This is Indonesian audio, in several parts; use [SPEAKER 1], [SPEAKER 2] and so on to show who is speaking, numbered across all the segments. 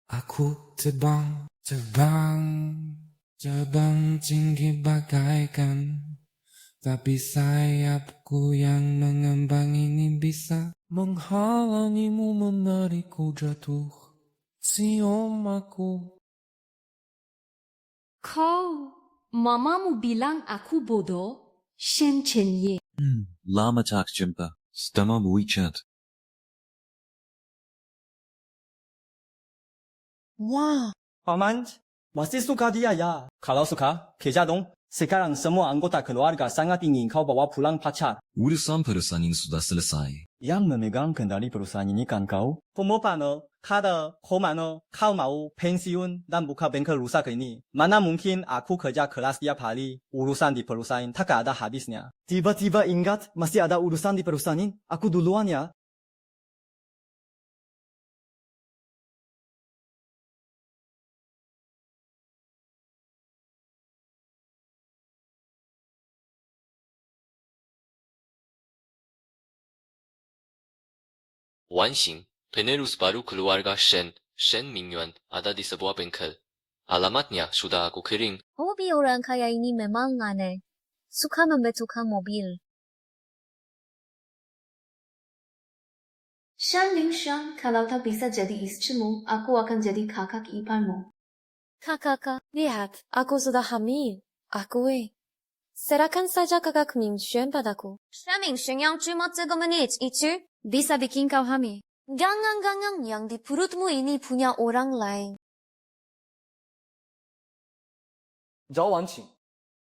[SPEAKER 1] Aku terbang, terbang, terbang tinggi bagaikan, tapi sayapku yang mengembang ini bisa menghalangimu menarikku jatuh. Cium aku.
[SPEAKER 2] Kau, mamamu bilang aku bodoh? Shen Chenye.
[SPEAKER 3] Lama tak jumpa. Stamam WeChat.
[SPEAKER 4] Wah,
[SPEAKER 5] Paman, masih suka dia ya? Kalau suka, kerja dong. Sekarang semua anggota keluarga sangat ingin kau bawa pulang pacar.
[SPEAKER 3] Urusan perusahaan ini sudah selesai.
[SPEAKER 5] Yang memegang kendali perusahaan ini kan kau? Pemopa呢?他的Homa呢? Kau mau pensiun dan buka bengkel rusak ini. Mana mungkin aku kerja keras tiap hari. Urusan di perusahaan tak ada habisnya. Tiba-tiba ingat masih ada urusan di perusahaan ini. Aku duluan ya.
[SPEAKER 6] Wansing, penerus baru keluarga Shen Mingyuan ada di sebuah bengkel. Alamatnya sudah aku kirim.
[SPEAKER 7] Hobi orang kaya ini memang aneh. Suka membetukan mobil.
[SPEAKER 2] Shan Lingshan, kalau tak bisa jadi istrimu, aku akan jadi kakak iparmu.
[SPEAKER 7] Kakak, lihat, aku sudah hamil. Aku serahkan saja kakak Mingxuan padaku. Shan Mingxuan yang cuma 3 menit, itu bisa bikin kau hamil. Jangan-jangan yang di perutmu ini punya orang lain.
[SPEAKER 5] Jawancing,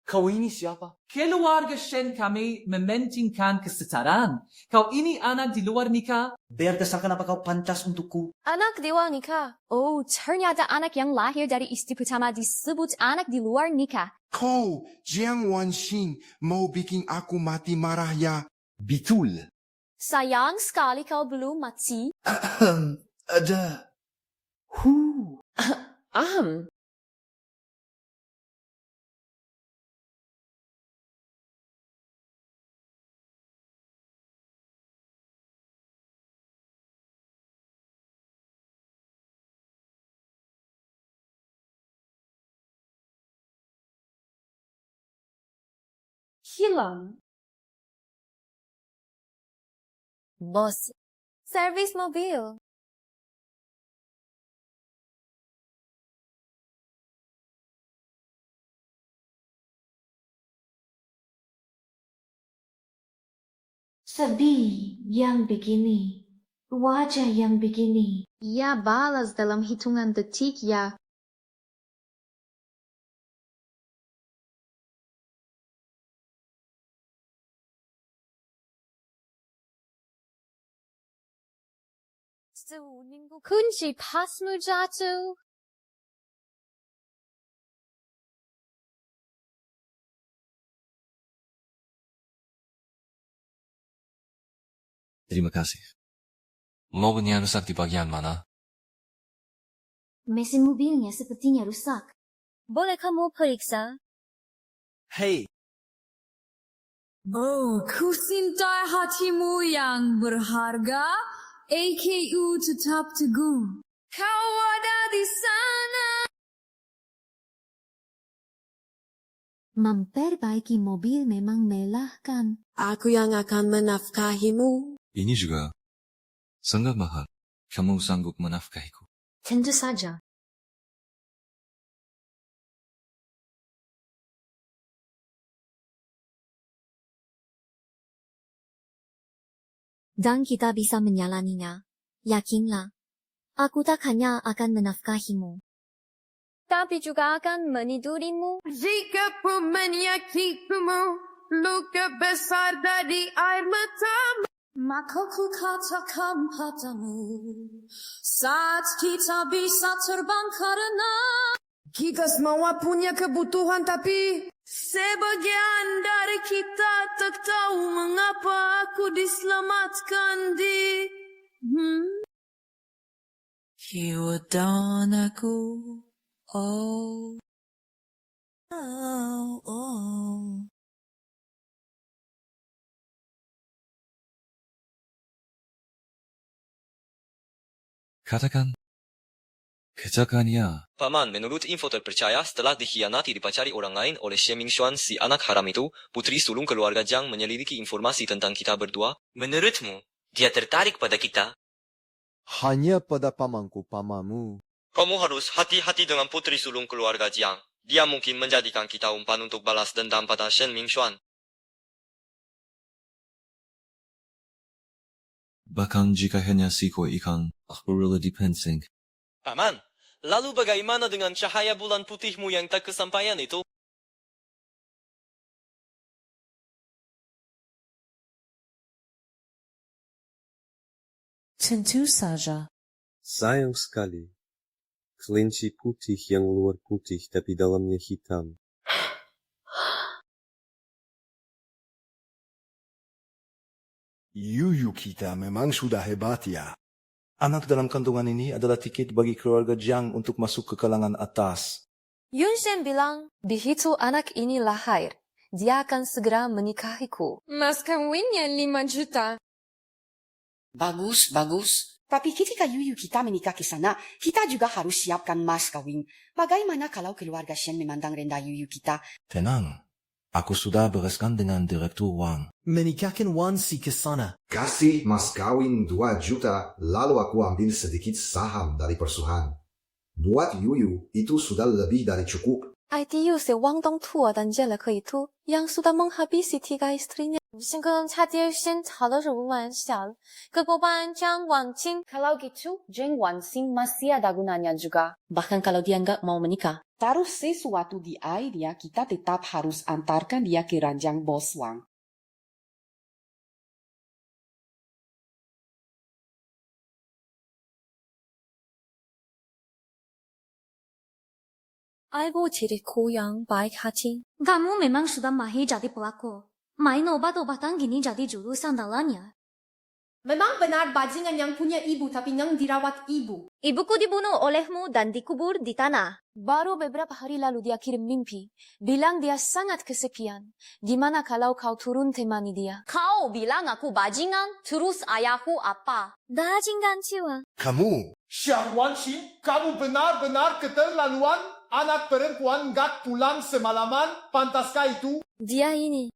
[SPEAKER 5] kau ini siapa?
[SPEAKER 8] Keluarga Shen kami mementingkan kesetaraan. Kau ini anak di luar nikah.
[SPEAKER 5] Berdasarkan apa kau pantas untukku?
[SPEAKER 7] Anak di luar nikah. Oh, ternyata anak yang lahir dari istri pertama disebut anak di luar nikah.
[SPEAKER 9] Kau, Jiang Wanxing, mau bikin aku mati marah ya?
[SPEAKER 3] Bitul.
[SPEAKER 7] Sayang sekali kau belum mati.
[SPEAKER 3] Ada.
[SPEAKER 2] Hilang.
[SPEAKER 7] Bos, servis mobil.
[SPEAKER 2] Sedih yang begini. Wajah yang begini.
[SPEAKER 7] Ya balas dalam hitungan detik ya. Kunci pasmu jatuh.
[SPEAKER 3] Terima kasih.
[SPEAKER 6] Mobilnya rusak di bagian mana?
[SPEAKER 2] Mesin mobilnya sepertinya rusak.
[SPEAKER 7] Boleh kamu periksa?
[SPEAKER 5] Hei,
[SPEAKER 10] Oh, kusintai hatimu yang berharga, AKU tetap teguh. Kau ada di sana.
[SPEAKER 2] Memperbaiki mobil memang melelahkan.
[SPEAKER 10] Aku yang akan menafkahimu.
[SPEAKER 3] Ini juga sangat mahal. Kamu sanggup menafkahiku.
[SPEAKER 7] Tentu saja. Dan kita bisa menjalaninya. Yakinlah, aku tak hanya akan menafkahimu, tapi juga akan menidurimu.
[SPEAKER 10] Jika pun menyakitimu, luka besar dari air matamu, maka ku katakan padamu, saat kita bisa terbang karena kita semua punya kebutuhan, tapi sebagian dari kita tak tahu mengapa aku diselamatkan di kehidupan aku. Oh, oh, oh.
[SPEAKER 3] Katakan, Kejakannya.
[SPEAKER 6] Paman, menurut info terpercaya, setelah dikhianati dipacari orang lain oleh Shen Mingxuan, si anak haram itu, putri sulung keluarga Jiang menyelidiki informasi tentang kita berdua. Menurutmu, dia tertarik pada kita?
[SPEAKER 4] Hanya pada pamanku pamanmu.
[SPEAKER 6] Kamu harus hati-hati dengan putri sulung keluarga Jiang. Dia mungkin menjadikan kita umpan untuk balas dendam pada Shen Mingxuan.
[SPEAKER 3] Bahkan jika hanya siko ikan, aku rela dipensing.
[SPEAKER 6] Paman, lalu bagaimana dengan cahaya bulan putihmu yang tak kesampaian itu?
[SPEAKER 10] Tentu saja.
[SPEAKER 4] Sayang sekali. Kelinci putih yang luar putih tapi dalamnya hitam.
[SPEAKER 9] Yuyu kita memang sudah hebat ya. Anak dalam kandungan ini adalah tiket bagi keluarga Jiang untuk masuk ke kalangan atas.
[SPEAKER 7] Yun Shen bilang, begitu anak ini lahir, dia akan segera menikahiku.
[SPEAKER 10] Mas kawinnya 5 juta.
[SPEAKER 11] Bagus, bagus. Tapi ketika Yuyu kita menikah ke sana, kita juga harus siapkan mas kawin. Bagaimana kalau keluarga Shen memandang rendah Yuyu kita?
[SPEAKER 9] Tenang, aku sudah bereskan dengan Direktur Wang.
[SPEAKER 12] Menikahkan Wan si ke sana.
[SPEAKER 13] Kasih mas kawin 2 juta, lalu aku ambil sedikit saham dari perusahaan. Buat Yuyu, itu sudah lebih dari cukup.
[SPEAKER 7] ITU si Wang Dongtu dan Jelle可以突 yang sudah menghabisi 3 istrinya. Sehingga Chadir Shen 吵的是5万小 Kekoban Jiang Wanqing. Kalau gitu, Jiang Wanqing masih ada gunanya juga. Bahkan kalau dia nggak mau menikah.
[SPEAKER 11] Taruh sesuatu di air ya, kita tetap harus antarkan dia ke ranjang bos Wang.
[SPEAKER 7] Aibou diriku yang baik hati.
[SPEAKER 2] Kamu memang sudah mahir jadi pelakor. Main obat-obatan gini jadi juru sandalannya.
[SPEAKER 10] Memang benar bajingan yang punya ibu tapi yang dirawat ibu.
[SPEAKER 2] Ibuku dibunuh olehmu dan dikubur di tanah.
[SPEAKER 7] Baru beberapa hari lalu dia kirim mimpi. Bilang dia sangat kesepian. Gimana kalau kau turun temani dia?
[SPEAKER 2] Kau bilang aku bajingan, terus ayahku apa? Bajingan ciwa.
[SPEAKER 9] Kamu?
[SPEAKER 14] Xiang Wanqing, kamu benar-benar keterlaluan. Anak perempuan gak pulang semalaman, pantaskah itu?
[SPEAKER 7] Dia ini.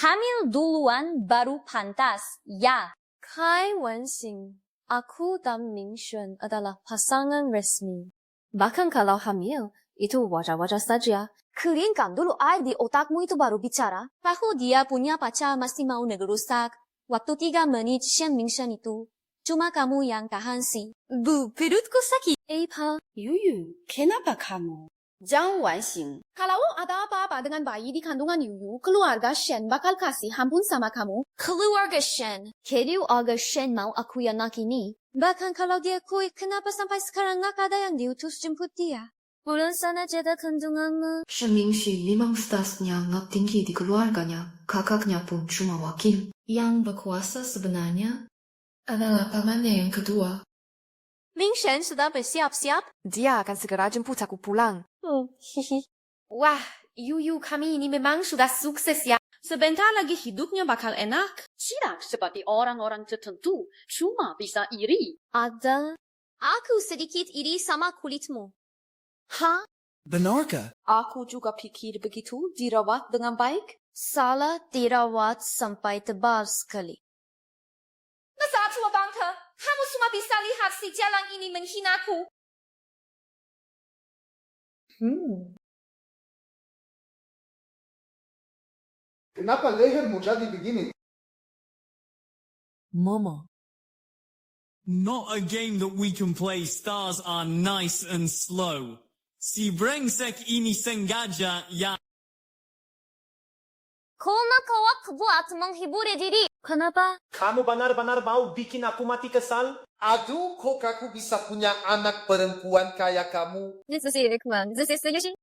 [SPEAKER 2] Hamil duluan baru pantas, ya.
[SPEAKER 7] Kai Wenxing, aku dan Mingxuan adalah pasangan resmi. Bahkan kalau hamil, itu wajar-wajar saja.
[SPEAKER 2] Keringkan dulu air di otakmu itu baru bicara. Bahwa dia punya pacar masih mau ngerusak. Waktu 3 menit Shen Mingxuan itu. Cuma kamu yang tahan sih. Bu, perutku sakit.
[SPEAKER 7] Pa.
[SPEAKER 11] Yuyu, kenapa kamu? Jiang Wanqing.
[SPEAKER 10] Kalau ada apa-apa dengan bayi di kandungan Yuyu, keluarga Shen bakal kasih ampun sama kamu.
[SPEAKER 2] Keluarga Shen. Keluarga Shen mau akui anak ini. Bahkan kalau dia akui, kenapa sampai sekarang nggak ada yang diutus jemput dia? Bulan sana jeda kandunganmu.
[SPEAKER 15] Shen Mingxu memang statusnya nggak tinggi di keluarganya. Kakaknya pun cuma wakil. Yang berkuasa sebenarnya adalah pamannya yang kedua.
[SPEAKER 2] Mingxuan sudah bersiap-siap.
[SPEAKER 10] Dia akan segera jemput aku pulang.
[SPEAKER 7] Hihi.
[SPEAKER 10] Wah, Yuyu kami ini memang sudah sukses ya. Sebentar lagi hidupnya bakal enak.
[SPEAKER 11] Tidak seperti orang-orang tertentu, cuma bisa iri.
[SPEAKER 7] Ada.
[SPEAKER 2] Aku sedikit iri sama kulitmu.
[SPEAKER 10] Hah?
[SPEAKER 12] Benarkah?
[SPEAKER 10] Aku juga pikir begitu, dirawat dengan baik.
[SPEAKER 2] Salah dirawat sampai tebal sekali.
[SPEAKER 10] Na saat tua bangka, kamu semua bisa lihat si jalan ini menghinaku.
[SPEAKER 14] Kenapa lehermu jadi begini?
[SPEAKER 10] Mama.
[SPEAKER 16] Not a game that we can play. Stars are nice and slow. Si brengsek ini sengaja ya.
[SPEAKER 2] Kona kawak buat menghibur diri. Kenapa?
[SPEAKER 14] Kamu benar-benar mau bikin aku mati kesal? Aduh, kok aku bisa punya anak perempuan kayak kamu?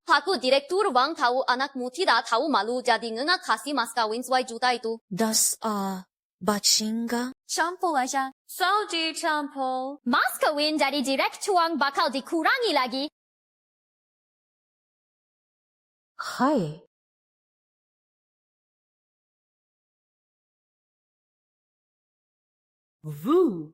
[SPEAKER 2] Aku direktur Wang tahu anakmu tidak tahu malu jadi nggak kasih mas kawin sesuai juta itu.
[SPEAKER 10] Das bajingan.
[SPEAKER 2] Campur aja. So dicampur. Mas kawin jadi direktur Wang bakal dikurangi lagi.
[SPEAKER 10] Hai. Vu.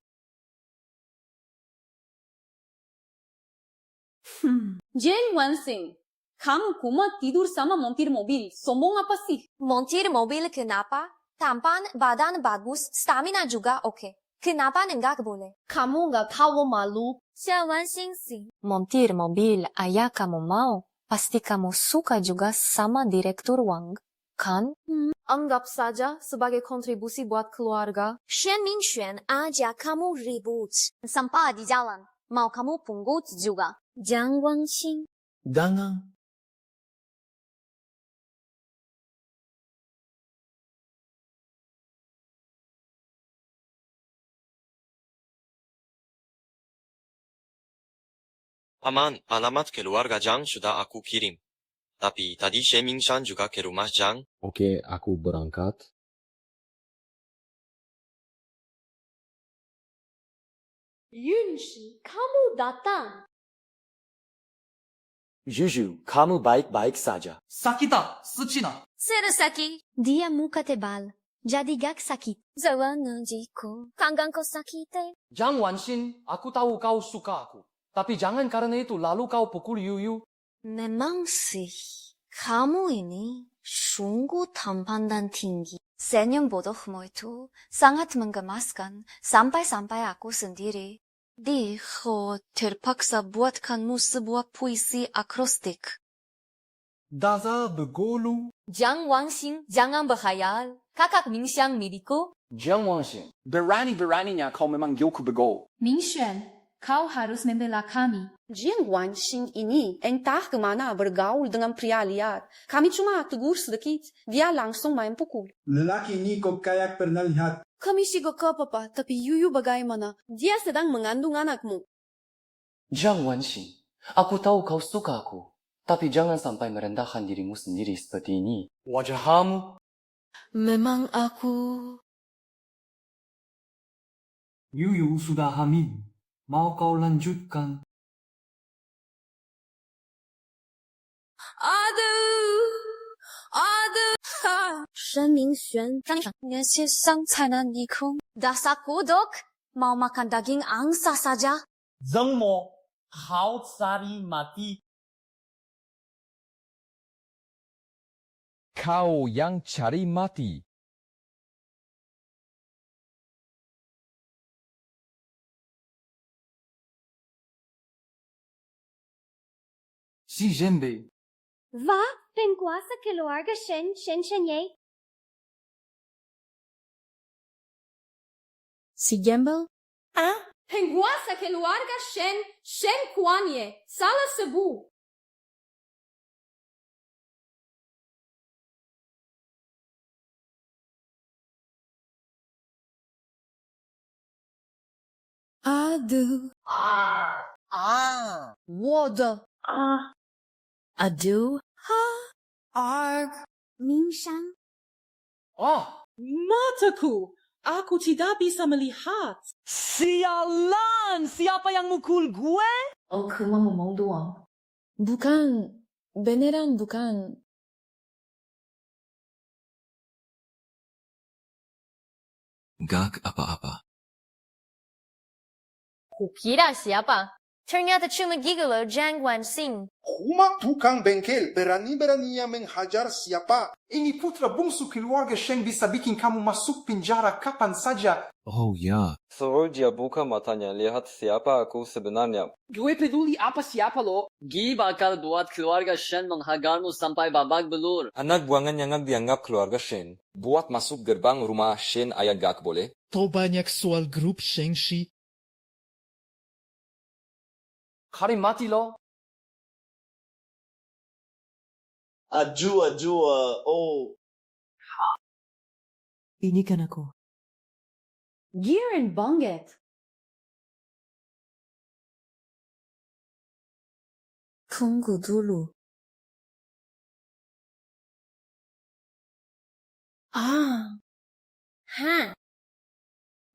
[SPEAKER 10] Jane Wansing, kamu kumat tidur sama montir mobil. Sombong apa sih?
[SPEAKER 2] Montir mobil kenapa? Tampan, badan bagus, stamina juga oke. Kenapa enggak boleh?
[SPEAKER 10] Kamu nggak tahu malu.
[SPEAKER 2] Sih. Montir mobil, ayah kamu mau. Pasti kamu suka juga sama Direktur Wang, kan?
[SPEAKER 10] Anggap saja sebagai kontribusi buat keluarga.
[SPEAKER 2] Xuan Mingxuan aja kamu ribut. Sampah di jalan. Mau kamu pungut juga. Jiang Wangxing.
[SPEAKER 12] Dangang.
[SPEAKER 6] Aman, alamat keluarga Zhang sudah aku kirim. Tapi tadi Shen Mingshan juga ke rumah Zhang.
[SPEAKER 17] Oke, aku berangkat.
[SPEAKER 10] Yunshi, kamu datang.
[SPEAKER 5] Juju, kamu baik-baik saja.
[SPEAKER 8] Sakita, Suchina.
[SPEAKER 2] Serasaki. Dia muka tebal. Jadi gak sakit. Zawana jiko. Kanggang ko sakite.
[SPEAKER 18] Zhang Wanxin, aku tahu kau suka aku. Tapi jangan karena itu lalu kau pukul Yuyu.
[SPEAKER 2] Memang sih. Kamu ini sungguh tampan dan tinggi. Senyum bodohmu itu sangat menggemaskan. Sampai-sampai aku sendiri terpaksa buatkanmu sebuah puisi akrostik.
[SPEAKER 18] Daza begolu.
[SPEAKER 10] Jiang Wangxing, jangan berkhayal. Kakak Mingxiang milikku.
[SPEAKER 18] Zhang Wanxin, berani-beraninya kau memang Yoku begol.
[SPEAKER 10] Mingxuan, kau harus membela kami.
[SPEAKER 11] Jiang Wanxing ini entah kemana bergaul dengan pria liar. Kami cuma tegur sedikit, dia langsung main pukul.
[SPEAKER 14] Lelaki ini kau kayak pernah lihat.
[SPEAKER 11] Kami sih gak apa-apa, tapi Yuyu bagaimana? Dia sedang mengandung anakmu.
[SPEAKER 18] Zhang Wanxin, aku tahu kau suka aku. Tapi jangan sampai merendahkan dirimu sendiri seperti ini. Wajah kamu.
[SPEAKER 15] Memang aku...
[SPEAKER 16] Yuyu sudah hamil. Mau kau lanjutkan?
[SPEAKER 2] Shen Mingxuan, ngasih sang canan nikung. Dasar kodok, mau makan daging angsa saja.
[SPEAKER 5] Zengmo, kau cari mati.
[SPEAKER 19] Kau yang cari mati.
[SPEAKER 8] Si Jembe.
[SPEAKER 7] Va, penguasa keluarga Shen Ye.
[SPEAKER 15] Si Gamble?
[SPEAKER 10] Penguasa keluarga Shen Kuanye. Salah sebut.
[SPEAKER 15] Aduh.
[SPEAKER 11] Waduh.
[SPEAKER 15] Aduh.
[SPEAKER 7] Mingxiang.
[SPEAKER 10] Mataku. Aku tidak bisa melihat.
[SPEAKER 5] Sialan! Siapa yang mukul gue?
[SPEAKER 15] Oh, kamu mau doang. Bukan. Beneran bukan.
[SPEAKER 3] Gak apa-apa.
[SPEAKER 10] Kukira siapa? Ternyata cuma gigolo Jiang Wanxing.
[SPEAKER 14] Rumah tukang bengkel berani-beraninya menghajar siapa?
[SPEAKER 9] Ini putra bungsu keluarga Sheng bisa bikin kamu masuk penjara kapan saja.
[SPEAKER 3] Oh ya.
[SPEAKER 6] Suruh dia buka matanya, lihat siapa aku sebenarnya.
[SPEAKER 18] Gue peduli apa siapa lo? Gi bakal buat keluarga Shen menghagarmu sampai babak belur.
[SPEAKER 6] Anak buangan yang dianggap keluarga Shen. Buat masuk gerbang rumah Shen ayah gak boleh.
[SPEAKER 12] To banyak soal grup Shengshi.
[SPEAKER 18] Karim mati lo.
[SPEAKER 4] Ajua, oh.
[SPEAKER 15] Ini kan aku.
[SPEAKER 10] Giren Bonget.
[SPEAKER 15] Tunggu dulu.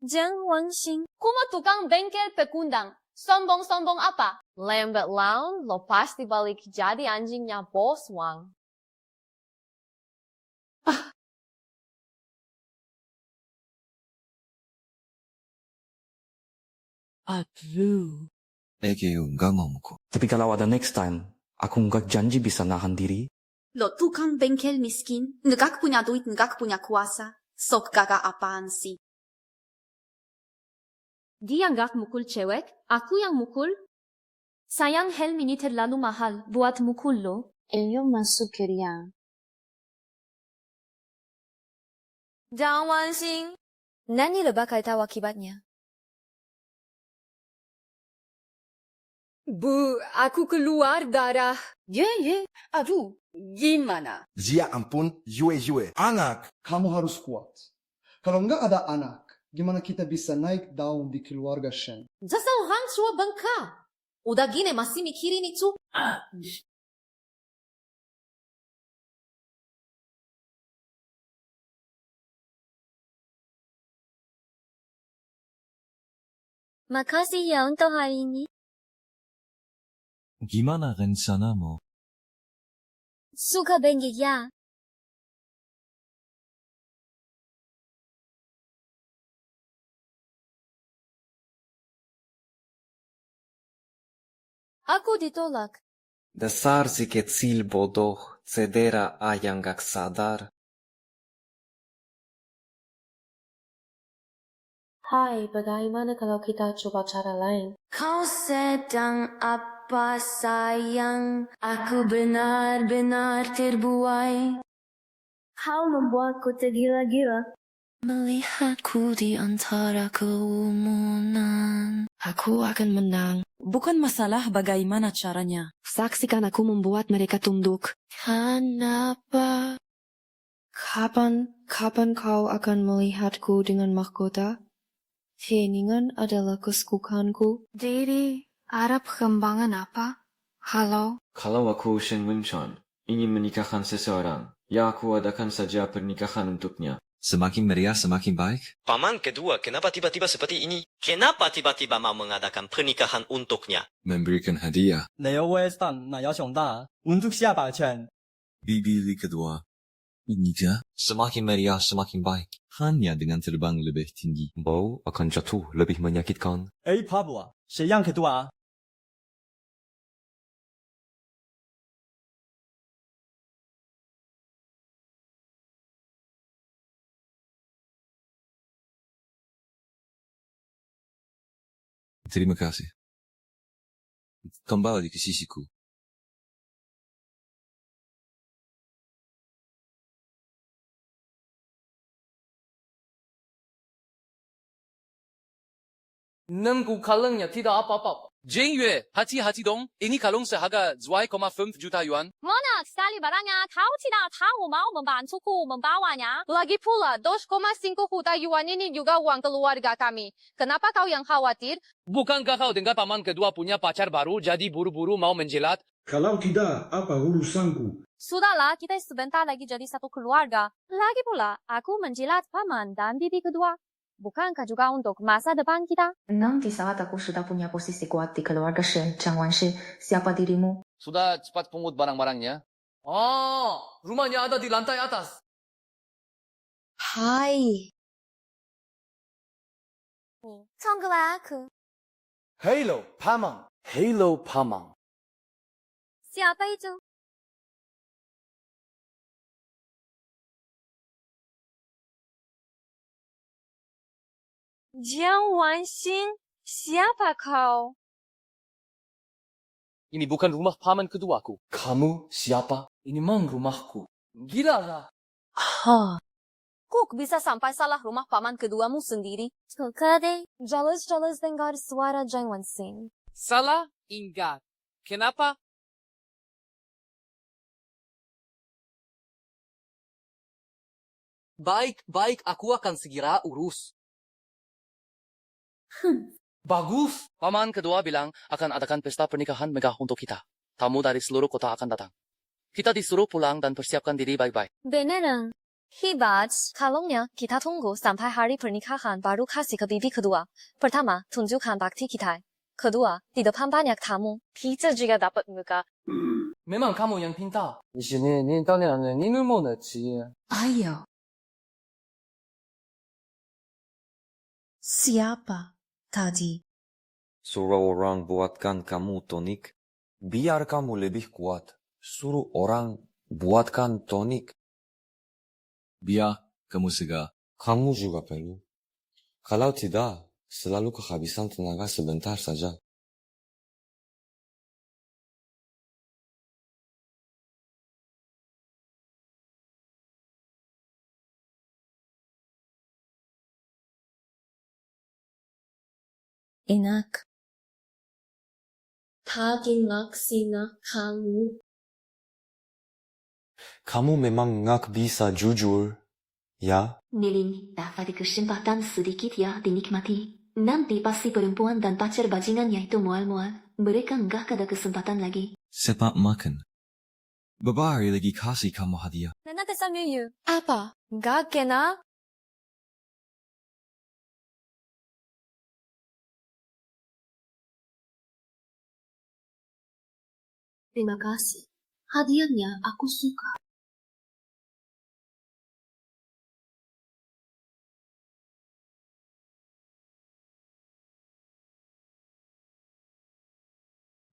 [SPEAKER 2] Jiang Wangxing.
[SPEAKER 10] Kuma tukang bengkel pekundang. Sombong-sombong apa? Lambat laun, lo pasti balik jadi anjingnya Bos Wang.
[SPEAKER 15] Aduh.
[SPEAKER 3] enggak mauku.
[SPEAKER 18] Tapi kalau ada next time, aku nggak janji bisa nahan diri.
[SPEAKER 11] Lo tukang bengkel miskin, nggak punya duit, nggak punya kuasa. Sok kakak apaan sih?
[SPEAKER 10] Dia nggak mukul cewek, aku yang mukul. Sayang helm ini terlalu mahal buat mukul lo.
[SPEAKER 7] Elio masuk ke dia.
[SPEAKER 2] Jangan sing.
[SPEAKER 7] Nani lebah kau tahu akibatnya?
[SPEAKER 2] Bu, aku keluar darah.
[SPEAKER 11] Ye. Aduh, gimana?
[SPEAKER 9] Zia ampun, yue. Anak!
[SPEAKER 14] Kamu harus kuat. Kalau nggak ada anak, gimana kita bisa naik daun di keluarga Shen?
[SPEAKER 10] Jasa orang cua bangka. Udah gini masih mikirin itu.
[SPEAKER 7] Makasih ya untuk hari ini.
[SPEAKER 3] Gimana rencanamu?
[SPEAKER 7] Suka bengik ya. Aku ditolak.
[SPEAKER 1] Dasar si kecil bodoh, cedera ayang gak sadar.
[SPEAKER 15] Hai, bagaimana kalau kita coba cara lain?
[SPEAKER 2] Kau sedang apa sayang? Aku benar-benar terbuai.
[SPEAKER 7] Kau membuatku tergila-gila.
[SPEAKER 2] Melihatku di antara kerumunan.
[SPEAKER 15] Aku akan menang.
[SPEAKER 20] Bukan masalah bagaimana caranya.
[SPEAKER 15] Saksikan aku membuat mereka tunduk.
[SPEAKER 2] Kenapa?
[SPEAKER 15] Kapan kau akan melihatku dengan mahkota? Heningan adalah kesukaanku.
[SPEAKER 2] Diri, ada perkembangan apa? Halo?
[SPEAKER 18] Kalau aku Shen Winshan ingin menikahkan seseorang, ya aku adakan saja pernikahan untuknya.
[SPEAKER 3] Semakin meriah, semakin baik.
[SPEAKER 6] Paman kedua, kenapa tiba-tiba seperti ini? Kenapa tiba-tiba mau mengadakan pernikahan untuknya?
[SPEAKER 3] Memberikan hadiah.
[SPEAKER 5] Untuk siapa, Chen?
[SPEAKER 3] Bibi kedua. Ini semakin meriah, semakin baik. Hanya dengan terbang lebih tinggi.
[SPEAKER 18] Bau akan jatuh lebih menyakitkan.
[SPEAKER 5] Pablo, 谁yang kedua?
[SPEAKER 3] Terima kasih. Kembali ke sisiku.
[SPEAKER 19] Nengku kalungnya tidak apa-apa. Jane Yue, hati-hati dong. Ini kalung seharga 2,5 juta yuan.
[SPEAKER 10] Mana sekali barangnya, kau tidak tahu mau membantuku membawanya. Lagi pula, 2,5 juta yuan ini juga uang keluarga kami. Kenapa kau yang khawatir?
[SPEAKER 19] Bukankah kau dengar paman kedua punya pacar baru, jadi buru-buru mau menjilat?
[SPEAKER 9] Kalau tidak, apa urusanku?
[SPEAKER 10] Sudahlah, kita sebentar lagi jadi satu keluarga. Lagi pula, aku menjilat paman dan bibi kedua. Bukankah juga untuk masa depan kita?
[SPEAKER 15] Nanti saat aku sudah punya posisi kuat di keluarga Shen, Chang Wanshi, siapa dirimu?
[SPEAKER 19] Sudah cepat pungut barang-barangnya. Rumahnya ada di lantai atas.
[SPEAKER 7] Hai. Tunggulah aku.
[SPEAKER 5] Halo, Pamang.
[SPEAKER 2] Siapa itu? Jiang Wanxing, siapa kau?
[SPEAKER 19] Ini bukan rumah paman keduaku. Kamu siapa? Ini mang rumahku. Gila lah.
[SPEAKER 10] Kok bisa sampai salah rumah paman keduamu sendiri?
[SPEAKER 2] Suka deh. Jelas-jelas dengar suara Jiang Wanxing.
[SPEAKER 19] Salah? Enggak. Kenapa? Baik, aku akan segera urus. Bagus. Paman kedua bilang akan adakan pesta pernikahan megah untuk kita. Tamu dari seluruh kota akan datang. Kita disuruh pulang dan persiapkan diri baik-baik.
[SPEAKER 2] Beneran.
[SPEAKER 7] Hebat. Kalungnya kita tunggu sampai hari pernikahan baru kasih ke bibi kedua. Pertama, tunjukkan bakti kita. Kedua, di depan banyak tamu. Pizza juga dapat muka.
[SPEAKER 19] Memang kamu yang pintar. Di sini, ni tanya ni mau neci.
[SPEAKER 15] Ayo. Siapa tadi?
[SPEAKER 3] Suruh orang buatkan kamu tonik. Biar kamu lebih kuat. Suruh orang buatkan tonik. Biar kamu segar.
[SPEAKER 17] Kamu juga perlu. Kalau tidak, selalu kehabisan tenaga sebentar saja.
[SPEAKER 7] Enak. Tagingak sina kamu.
[SPEAKER 17] Kamu memang nggak bisa jujur, ya?
[SPEAKER 15] Niling, dapat kesempatan sedikit ya dinikmati. Nanti pasti perempuan dan pacar bajingannya itu mual-mual. Mereka nggak ada kesempatan lagi.
[SPEAKER 3] Sepak makan. Babari lagi kasih kamu hadiah.
[SPEAKER 2] Nana kesam Yuyu.
[SPEAKER 7] Apa? Nggak kena?
[SPEAKER 15] Terima kasih. Hadiahnya aku suka.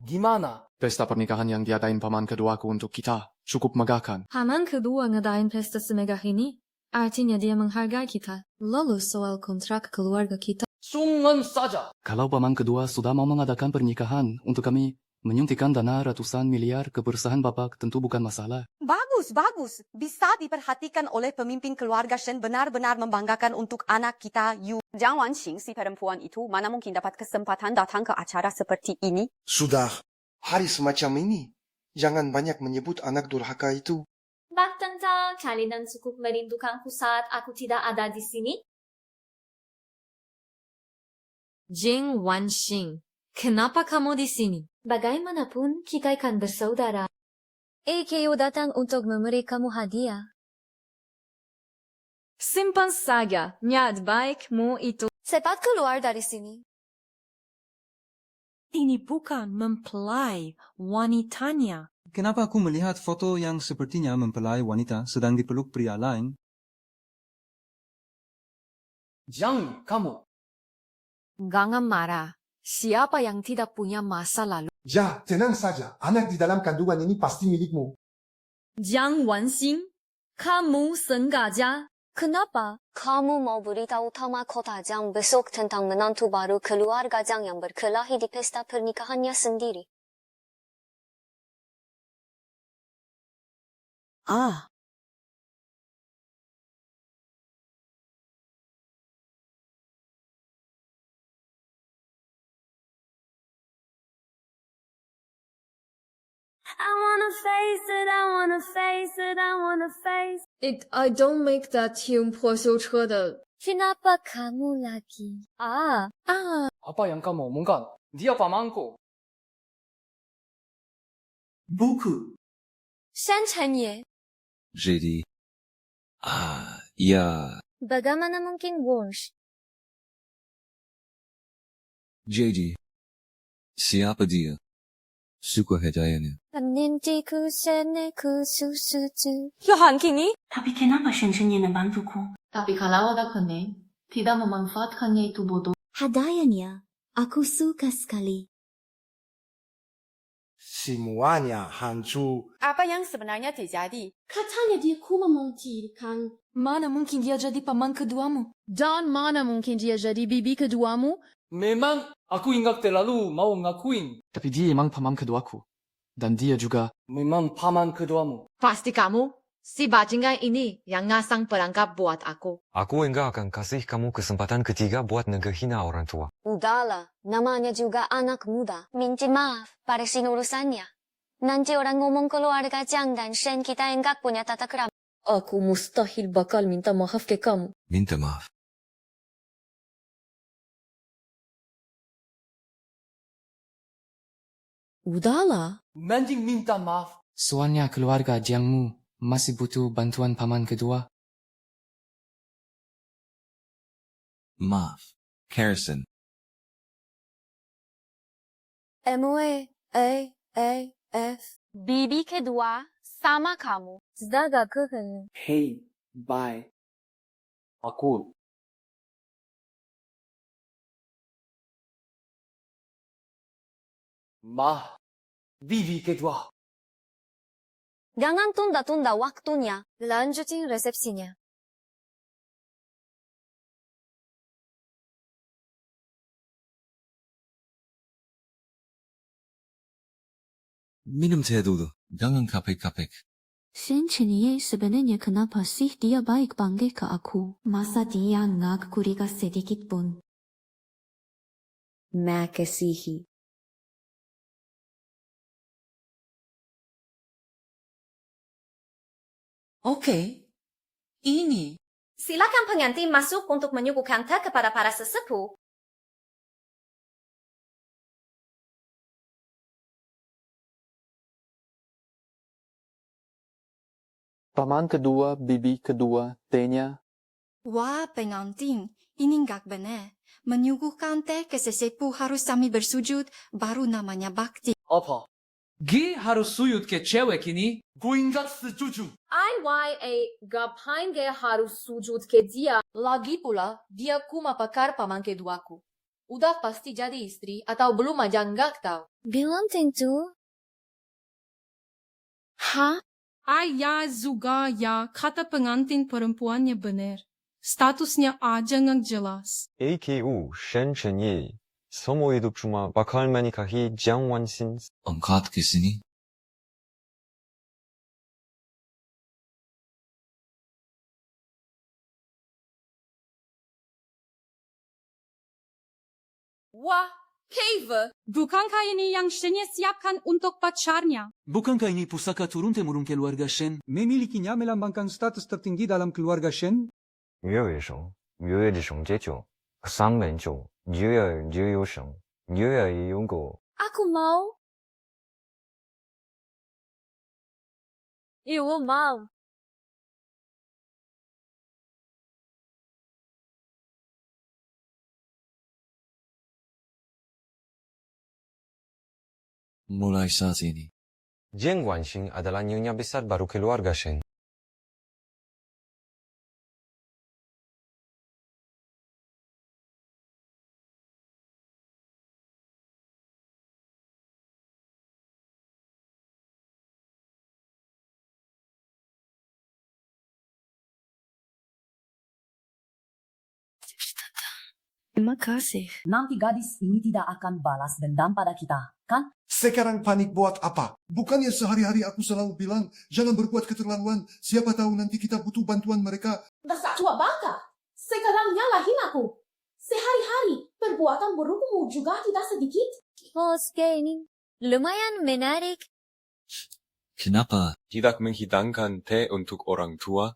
[SPEAKER 19] Gimana?
[SPEAKER 21] Pesta pernikahan yang diadain paman keduaku untuk kita cukup megahkan.
[SPEAKER 7] Paman kedua ngadain pesta semegah ini, artinya dia menghargai kita. Lalu soal kontrak keluarga kita.
[SPEAKER 19] Sungan saja.
[SPEAKER 21] Kalau paman kedua sudah mau mengadakan pernikahan untuk kami menyuntikkan dana ratusan miliar ke perusahaan bapak tentu bukan masalah.
[SPEAKER 11] Bagus, bagus. Bisa diperhatikan oleh pemimpin keluarga Shen benar-benar membanggakan untuk anak kita Yu. Jiang Wanxing, si perempuan itu, mana mungkin dapat kesempatan datang ke acara seperti ini?
[SPEAKER 22] Sudah, hari semacam ini, jangan banyak menyebut anak durhaka itu.
[SPEAKER 2] Bak Tengta, kalian cukup merindukanku saat aku tidak ada di sini?
[SPEAKER 7] Jing Wanxing, kenapa kamu di sini?
[SPEAKER 2] Bagaimanapun, kita kan bersaudara. AKO datang untuk memberi kamu hadiah.
[SPEAKER 7] Simpan saja, niat baikmu itu.
[SPEAKER 2] Cepat keluar dari sini.
[SPEAKER 20] Ini bukan mempelai wanitanya.
[SPEAKER 23] Kenapa aku melihat foto yang sepertinya mempelai wanita sedang dipeluk pria lain?
[SPEAKER 19] Jiang, kamu.
[SPEAKER 7] Jangan marah. Siapa yang tidak punya masa lalu?
[SPEAKER 14] Ya, tenang saja. Anak di dalam kandungan ini pasti milikmu.
[SPEAKER 7] Jiang Wanxing, kamu sengaja.
[SPEAKER 2] Kenapa? Kamu mau beritahu Tama Kota Jiang besok tentang menantu baru keluarga Jiang yang berkelahi di pesta pernikahannya sendiri.
[SPEAKER 20] Ah.
[SPEAKER 2] I wanna face it, I wanna face it, I wanna face
[SPEAKER 7] I don't make that tune 破修车的。
[SPEAKER 2] Kenapa kamu lagi?
[SPEAKER 19] Apa yang kamu omongkan? Dia pamanku.
[SPEAKER 23] Buku.
[SPEAKER 2] Shan Chenye.
[SPEAKER 3] Jadi, ya,
[SPEAKER 2] Bagaimana mungkin Wunsch?
[SPEAKER 3] JD. Siapa dia? Suka hadiahnya.
[SPEAKER 2] Nantiku seneku susuju.
[SPEAKER 7] Johan kini?
[SPEAKER 15] Tapi kenapa Shen Chenye membantuku? Tapi kalau ada kene, tidak memanfaatkannya itu bodoh.
[SPEAKER 2] Hadiahnya, aku suka sekali.
[SPEAKER 9] Semuanya hancur.
[SPEAKER 11] Apa yang sebenarnya terjadi?
[SPEAKER 15] Katanya dia kuma mengkirikan.
[SPEAKER 7] Mana mungkin dia jadi paman keduamu? Dan mana mungkin dia jadi bibi keduamu?
[SPEAKER 19] Memang aku ingat terlalu mau ngakuin.
[SPEAKER 21] Tapi dia emang paman keduaku. Dan dia juga
[SPEAKER 19] memang paman keduamu.
[SPEAKER 20] Pasti kamu, si bajingan ini yang ngasang perangkap buat aku.
[SPEAKER 24] Aku enggak akan kasih kamu kesempatan ketiga buat ngehina orang tua.
[SPEAKER 2] Udahlah, namanya juga anak muda. Minta maaf, paresin urusannya. Nanti orang ngomong keluarga Jiang dan Shen kita enggak punya tata krama.
[SPEAKER 7] Aku mustahil bakal minta maaf ke kamu.
[SPEAKER 3] Minta maaf.
[SPEAKER 7] Udahlah.
[SPEAKER 19] Mending minta maaf.
[SPEAKER 21] soalnya keluarga Jiangmu masih butuh bantuan paman kedua.
[SPEAKER 3] Maaf. Harrison.
[SPEAKER 2] M-A-A-A-F. Bibi kedua sama kamu. Zdaga keken.
[SPEAKER 19] Hey, bye. Aku
[SPEAKER 18] Ma, Bibi kedua.
[SPEAKER 2] Jangan tunda-tunda waktunya.
[SPEAKER 7] Lanjutin resepsinya.
[SPEAKER 3] Minum teh dulu, jangan kapek-kapek.
[SPEAKER 7] Shenchenie sebenarnya kenapa sih dia baik banget ke aku? Masa dia nggak curiga sedikit pun? Makasihi.
[SPEAKER 8] Oke, ini.
[SPEAKER 7] Silakan pengantin masuk untuk menyuguhkan teh kepada para sesepuh.
[SPEAKER 21] Paman kedua, bibi kedua, tehnya.
[SPEAKER 12] Wah, pengantin, ini nggak benar. Menyuguhkan teh ke sesepuh harus sambil bersujud, baru namanya bakti.
[SPEAKER 18] Apa?
[SPEAKER 13] G harus sujud ke cewek ini?
[SPEAKER 18] Gue nggak setuju.
[SPEAKER 20] IYA gapain ge harus sujud ke dia? Lagi pula, dia kuma pakar paman keduaku. Udah pasti jadi istri atau belum aja nggak tahu.
[SPEAKER 7] Belum tentu.
[SPEAKER 12] Hah? Ya juga ya, kata pengantin perempuannya benar. Statusnya aja nggak jelas.
[SPEAKER 24] AKU Shenchenie semua hidup cuma bakal menikahi Jiang Wanxin.
[SPEAKER 3] Angkat ke sini.
[SPEAKER 12] Wah, Cave, bukankah ini yang Shenye siapkan untuk pacarnya?
[SPEAKER 23] Bukankah ini pusaka turun-temurun keluarga Shen? Memilikinya melambangkan status tertinggi dalam keluarga Shen?
[SPEAKER 24] 月为生，月的生节酒，三门酒，月有生，月有个。
[SPEAKER 2] Aku mau. Ibu mau.
[SPEAKER 3] Mulai saat ini.
[SPEAKER 24] Jiang Wanxin adalah nyonya besar baru keluarga Shen.
[SPEAKER 12] Terima kasih.
[SPEAKER 16] Nanti gadis ini tidak akan balas dendam pada kita, kan?
[SPEAKER 14] Sekarang panik buat apa? Bukannya sehari-hari aku selalu bilang, jangan berbuat keterlaluan. Siapa tahu nanti kita butuh bantuan mereka.
[SPEAKER 25] Dasar tua bangka. Sekarang nyalahin aku. Sehari-hari, perbuatan burukmu juga tidak sedikit.
[SPEAKER 2] Bos ini lumayan menarik.
[SPEAKER 3] Kenapa?
[SPEAKER 17] Tidak menghidangkan teh untuk orang tua?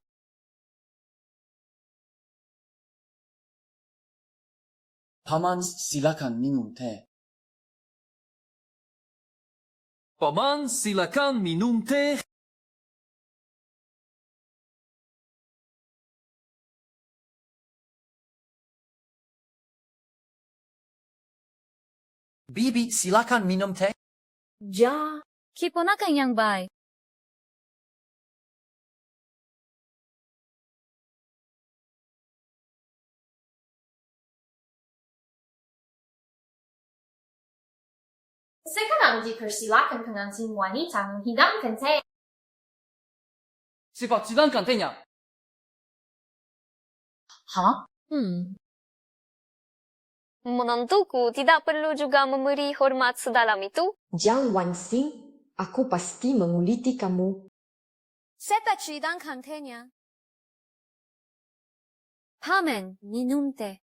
[SPEAKER 18] Paman silakan minum teh.
[SPEAKER 13] Paman silakan minum teh.
[SPEAKER 8] Bibi silakan minum teh.
[SPEAKER 2] Ja, keponakan yang baik.
[SPEAKER 25] Sekarang dipersilakan pengantin wanita menghidangkan teh.
[SPEAKER 18] Cepat sidangkan tehnya.
[SPEAKER 25] Hah?
[SPEAKER 2] Menantuku tidak perlu juga memberi hormat sedalam itu.
[SPEAKER 15] Jiang Wanxin, aku pasti menguliti kamu.
[SPEAKER 2] Cepat sidangkan tehnya. Paman, minum teh.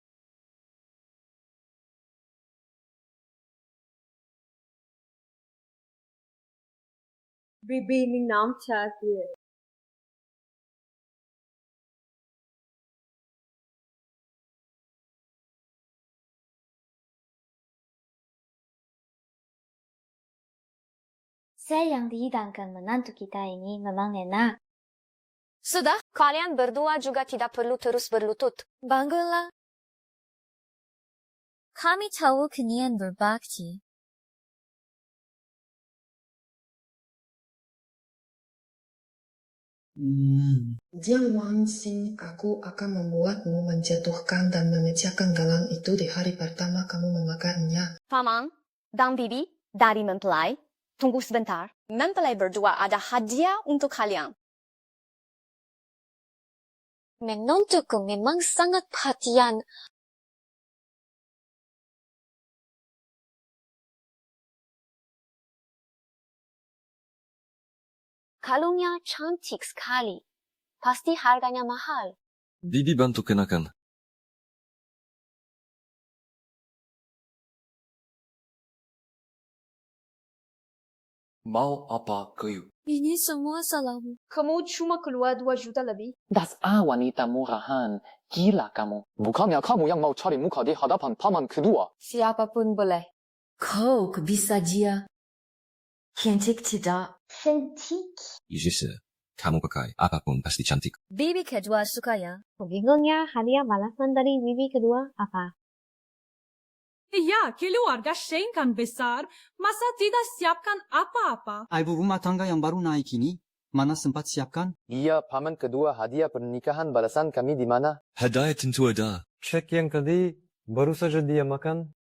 [SPEAKER 26] Bibi minum चाहिए.
[SPEAKER 2] Saya yang dihidangkan menantu kita ini memang enak. Sudah, kalian berdua juga tidak perlu terus berlutut. Bangunlah. Kami tahu kalian berbakti.
[SPEAKER 15] Jiang Wanxin, aku akan membuatmu menjatuhkan dan memecahkan galang itu di hari pertama kamu memakannya.
[SPEAKER 2] Paman dan Bibi,
[SPEAKER 11] Dari mempelai, tunggu sebentar. Mempelai berdua ada hadiah untuk kalian.
[SPEAKER 2] Menantuku memang sangat perhatian. Kalungnya cantik sekali. Pasti harganya mahal.
[SPEAKER 3] Bibi bantu kenakan.
[SPEAKER 18] Mau apa kayu?
[SPEAKER 2] Ini semua salahmu.
[SPEAKER 20] Kamu cuma keluar 2 juta lebih.
[SPEAKER 18] Dasar wanita murahan. Gila kamu. Bukannya kamu yang mau cari muka di hadapan paman kedua.
[SPEAKER 20] Siapapun boleh.
[SPEAKER 16] Kau bisa dia. Cantik tidak?
[SPEAKER 2] Cantik.
[SPEAKER 3] Yusuf, kamu pakai apapun pasti cantik.
[SPEAKER 2] Bibi kedua suka ya. Bingungnya hadiah balasan dari bibi kedua apa?
[SPEAKER 1] Iya, keluarga Shane kan besar, masa tidak siapkan apa-apa?
[SPEAKER 23] Ibu rumah tangga yang baru naik ini, mana sempat siapkan?
[SPEAKER 18] Iya, paman kedua hadiah pernikahan balasan kami di mana?
[SPEAKER 3] Hadiah tentu ada.
[SPEAKER 24] Cek yang tadi baru saja dia makan.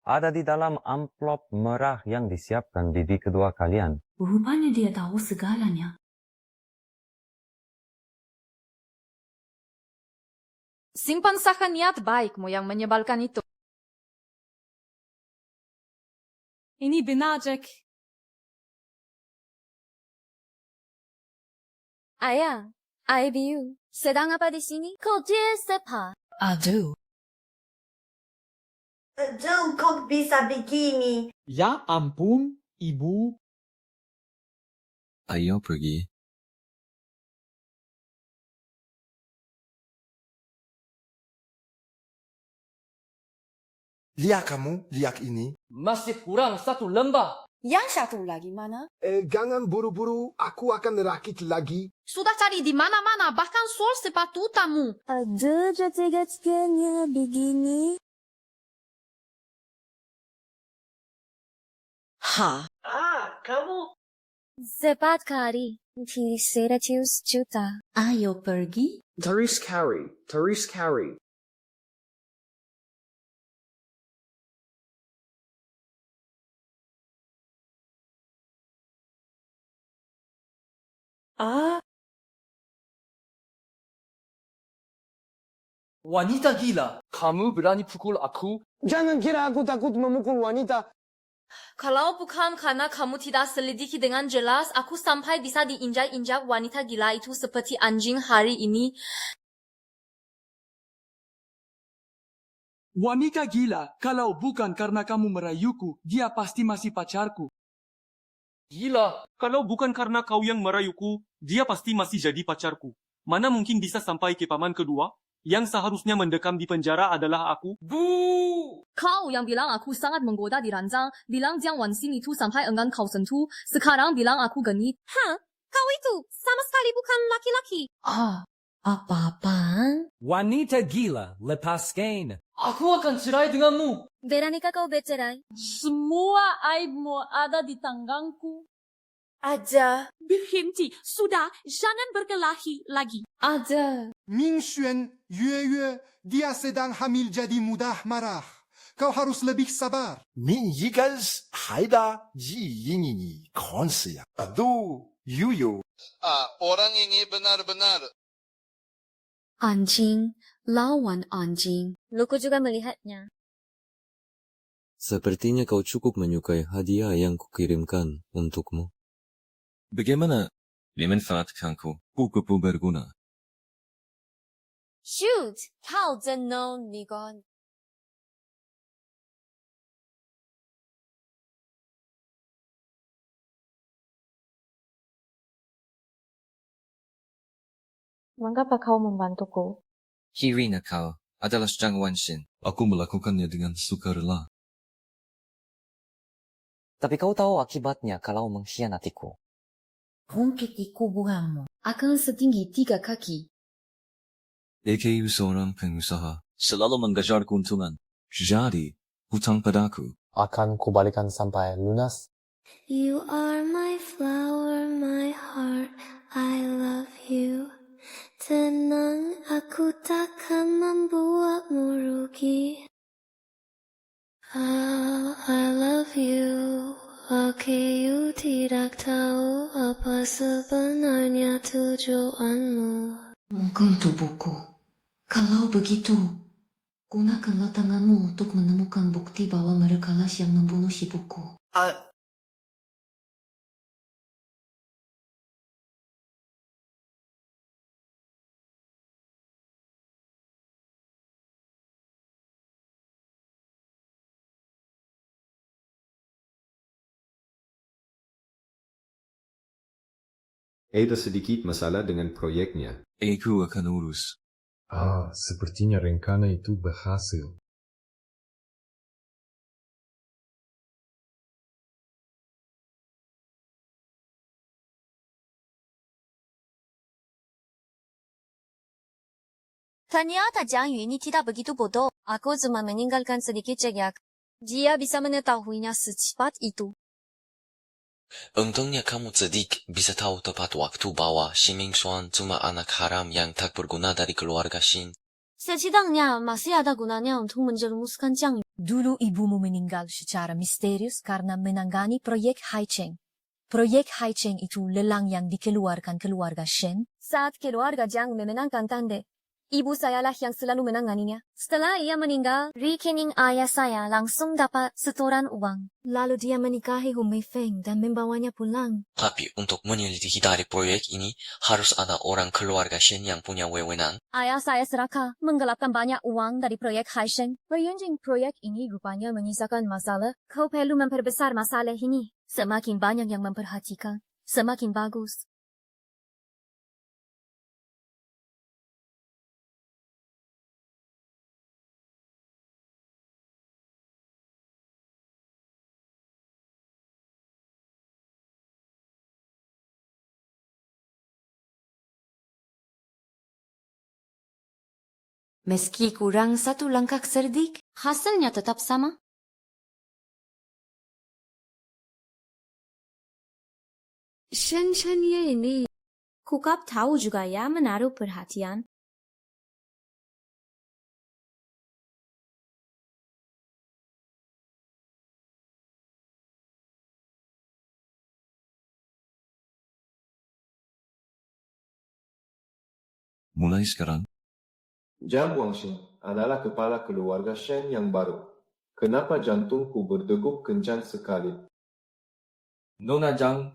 [SPEAKER 24] Ada di dalam amplop merah yang disiapkan bibi kedua kalian.
[SPEAKER 16] Rupanya dia tahu segalanya.
[SPEAKER 20] Simpan saja niat baikmu yang menyebalkan itu.
[SPEAKER 1] Ini benar, Jack.
[SPEAKER 2] Ayah, IBU. Sedang apa di sini? Kau dia siapa?
[SPEAKER 16] Aduh.
[SPEAKER 4] Aduh, kok bisa begini?
[SPEAKER 13] Ya ampun, ibu.
[SPEAKER 3] Ayo pergi.
[SPEAKER 9] Lihat kamu, lihat ini.
[SPEAKER 19] Masih kurang 1 lembah.
[SPEAKER 11] Yang satu lagi mana?
[SPEAKER 14] Jangan buru-buru, aku akan rakit lagi.
[SPEAKER 20] Sudah cari di mana-mana, bahkan soal sepatu tamu.
[SPEAKER 2] Ada jatuh-jatuhnya begini.
[SPEAKER 4] Ha?
[SPEAKER 1] Kamu.
[SPEAKER 2] Cepat kari. 300 juta.
[SPEAKER 16] Ayo pergi.
[SPEAKER 13] Taris carry.
[SPEAKER 18] Wanita gila. Kamu berani pukul aku?
[SPEAKER 22] Jangan kira aku takut memukul wanita.
[SPEAKER 20] Kalau bukan karena kamu tidak selidiki dengan jelas, aku sampai bisa diinjak-injak wanita gila itu seperti anjing hari ini.
[SPEAKER 23] Wanita gila, kalau bukan karena kamu merayuku, dia pasti masih pacarku.
[SPEAKER 18] Gila.
[SPEAKER 5] Kalau bukan karena kau yang merayuku, dia pasti masih jadi pacarku. Mana mungkin bisa sampai ke paman kedua? Yang seharusnya mendekam di penjara adalah aku.
[SPEAKER 20] Bu! Kau yang bilang aku sangat menggoda di ranjang, bilang Jiang Wanxin itu sampai enggan kau sentuh, sekarang bilang aku genit. Kau itu sama sekali bukan laki-laki.
[SPEAKER 16] Apa-apaan?
[SPEAKER 13] Wanita gila, lepaskan.
[SPEAKER 19] Aku akan cerai denganmu.
[SPEAKER 2] Veronica kau bercerai.
[SPEAKER 1] Semua aibmu ada di tanganku.
[SPEAKER 4] Ada.
[SPEAKER 1] Berhenti, sudah, jangan berkelahi lagi.
[SPEAKER 20] Ada.
[SPEAKER 14] Ming Xuan, Yue, dia sedang hamil jadi mudah marah. Kau harus lebih sabar.
[SPEAKER 9] Min Yigas, Haida, Ji Yingini, Konsia. Aduh, Yuyo.
[SPEAKER 6] Orang ini benar-benar.
[SPEAKER 15] Anjing, lawan anjing.
[SPEAKER 2] Luku juga melihatnya.
[SPEAKER 17] Sepertinya kau cukup menyukai hadiah yang kukirimkan untukmu.
[SPEAKER 3] Bagaimana dimanfaatkanku? Buku berguna.
[SPEAKER 2] Shoot! Kau jenon, Nigon.
[SPEAKER 7] Mengapa kau membantuku?
[SPEAKER 3] Kirina kau adalah Jiang Wanxin. Aku melakukannya dengan sukarela.
[SPEAKER 18] Tapi kau tahu akibatnya kalau mengkhianatiku.
[SPEAKER 16] Ungkiti kuburanmu.
[SPEAKER 15] Akan setinggi 3 kaki.
[SPEAKER 3] AKU seorang pengusaha selalu mengejar keuntungan. Jadi, hutang padaku.
[SPEAKER 18] Akan kubalikan sampai lunas.
[SPEAKER 2] You are my flower, my heart, I love you. Tenang, aku takkan membuatmu rugi. I love you.
[SPEAKER 15] Kayu tidak tahu apa sebenarnya tujuanmu. Mungkin tubuhku. Kalau begitu, gunakanlah tanganmu untuk menemukan bukti bahwa merekalah yang membunuh ibuku.
[SPEAKER 8] Ada sedikit masalah dengan proyeknya.
[SPEAKER 3] Aku akan urus.
[SPEAKER 8] Sepertinya rencana itu berhasil.
[SPEAKER 2] Ternyata Jiang Yu ini tidak begitu bodoh. Aku cuma meninggalkan sedikit jejak. Dia bisa mengetahuinya secepat itu.
[SPEAKER 17] Untungnya kamu cerdik, bisa tahu tepat waktu bahwa Xin Mingxuan cuma anak haram yang tak berguna dari keluarga Xin.
[SPEAKER 2] Setidaknya masih ada gunanya untuk menjerumuskan Jiang Yu. Dulu ibumu meninggal secara misterius karena menangani proyek Haicheng. Proyek Haicheng itu lelang yang dikeluarkan keluarga Shen. Saat keluarga Jiang memenangkan tanda, ibu sayalah yang selalu menanganinya. Setelah ia meninggal, rekening ayah saya langsung dapat setoran uang. Lalu dia menikahi Hu Meifeng dan membawanya pulang.
[SPEAKER 17] Tapi untuk menyelidiki dari proyek ini, harus ada orang keluarga Shen yang punya wewenang.
[SPEAKER 2] Ayah saya serakah menggelapkan banyak uang dari proyek Haicheng. Berunjung proyek ini rupanya menyisakan masalah. Kau perlu memperbesar masalah ini. Semakin banyak yang memperhatikan, semakin bagus. Meski kurang satu langkah cerdik, hasilnya tetap sama. Shen-shennya ini, Kukap tahu juga ya menaruh perhatian.
[SPEAKER 3] Mulai sekarang,
[SPEAKER 8] Jiang Guangxin adalah kepala keluarga Shen yang baru. Kenapa jantungku berdegup kencang sekali?
[SPEAKER 3] Nona Jiang.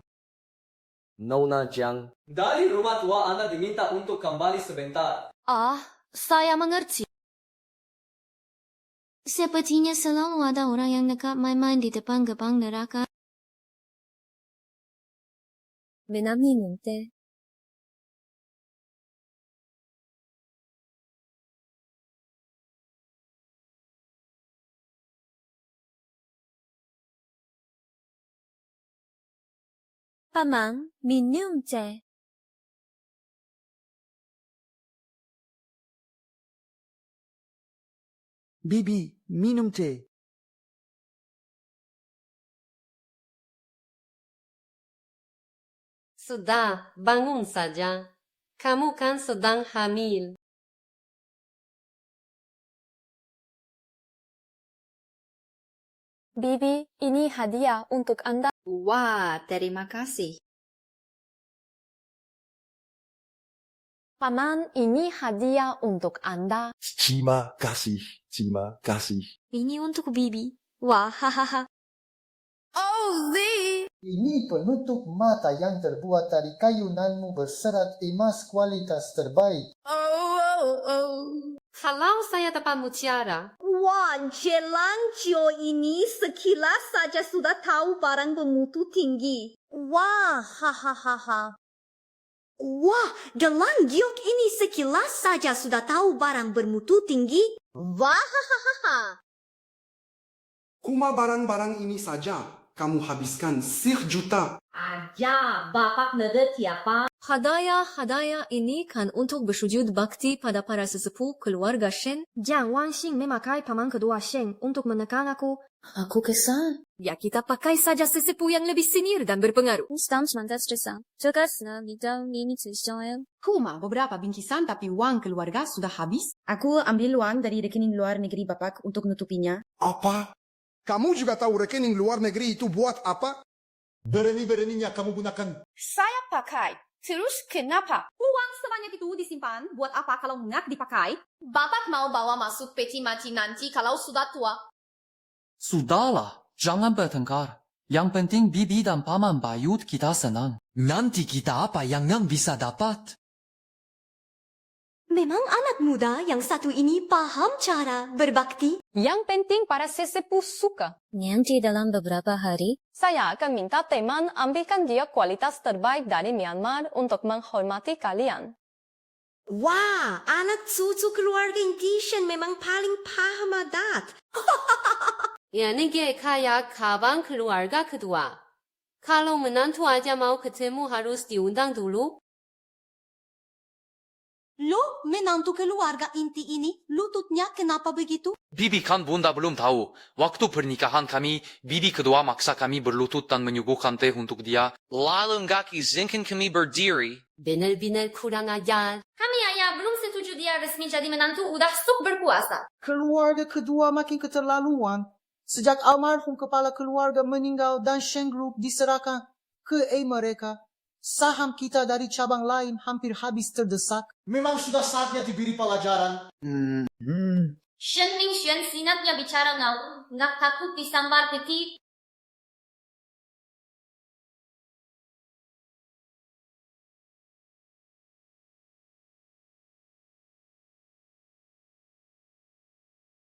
[SPEAKER 13] Dari rumah tua Anda diminta untuk kembali sebentar.
[SPEAKER 2] Saya mengerti. Sepertinya selalu ada orang yang nekat main-main di depan gerbang neraka. Menaminin teh. Paman, minum teh.
[SPEAKER 10] Bibi, minum teh.
[SPEAKER 12] Sudah, bangun saja. Kamu kan sedang hamil.
[SPEAKER 2] Bibi, ini hadiah untuk Anda.
[SPEAKER 21] Wah, terima kasih.
[SPEAKER 2] Paman, ini hadiah untuk Anda.
[SPEAKER 9] Terima kasih, terima kasih.
[SPEAKER 2] Ini untuk Bibi. Wah, hahaha.
[SPEAKER 4] Oh, Lee!
[SPEAKER 14] Ini penutup mata yang terbuat dari kayu nanmu berserat emas kualitas terbaik.
[SPEAKER 12] Kalau saya dapat mutiara.
[SPEAKER 4] Wah, jelangjo ini sekilas saja sudah tahu barang bermutu tinggi. Wah, hahaha. Wah, gelang giok ini sekilas saja sudah tahu barang bermutu tinggi. Wah, hahaha.
[SPEAKER 25] Cuma barang-barang ini saja, kamu habiskan 1 juta.
[SPEAKER 20] Aja, bapak ngerti apa?
[SPEAKER 2] Hadiah ini kan untuk bersujud bakti pada para sesepuh keluarga Shen. Jiang Wanxing memakai paman kedua Shen untuk menekan aku. Aku kesal. Ya kita pakai saja sesepuh yang lebih senior dan berpengaruh.
[SPEAKER 11] Kuma beberapa bingkisan tapi uang keluarga sudah habis.
[SPEAKER 4] Aku ambil uang dari rekening luar negeri bapak untuk nutupinya.
[SPEAKER 14] Apa? Kamu juga tahu rekening luar negeri itu buat apa? Berani-beraninya kamu gunakan.
[SPEAKER 11] Saya pakai. Terus kenapa? Uang sebanyak itu disimpan. Buat apa kalau nggak dipakai?
[SPEAKER 20] Bapak mau bawa masuk peti mati nanti kalau sudah tua.
[SPEAKER 18] Sudahlah, jangan bertengkar. Yang penting Bibi dan Paman Bayut kita senang.
[SPEAKER 10] Nanti kita apa yang nang bisa dapat?
[SPEAKER 4] Memang anak muda yang satu ini paham cara berbakti.
[SPEAKER 11] Yang penting para sesepuh suka.
[SPEAKER 7] Nanti dalam beberapa hari,
[SPEAKER 11] Saya akan minta teman ambilkan dia kualitas terbaik dari Myanmar untuk menghormati kalian.
[SPEAKER 4] Wah, anak cucu keluarga Indonesian memang paling paham adat.
[SPEAKER 12] Ini kayak kawan keluarga kedua. Kalau menantu aja mau ketemu harus diundang dulu.
[SPEAKER 4] Lo menantu keluarga inti ini lututnya kenapa begitu?
[SPEAKER 18] Bibi kan bunda belum tahu. Waktu pernikahan kami, Bibi kedua maksa kami berlutut dan menyuguhkan teh untuk dia.
[SPEAKER 17] Lalu nggak izinkan kami berdiri.
[SPEAKER 12] Benar-benar kurang ajar.
[SPEAKER 20] Kami ayah belum setuju dia resmi jadi menantu udah sok berkuasa.
[SPEAKER 10] Keluarga kedua makin keterlaluan. Sejak almarhum kepala keluarga meninggal dan Shen Group diserahkan ke mereka, saham kita dari cabang lain hampir habis terdesak.
[SPEAKER 14] Memang sudah saatnya diberi pelajaran.
[SPEAKER 20] Shen Mingxuan sinatnya bicara ngawur, nggak takut disambar peti.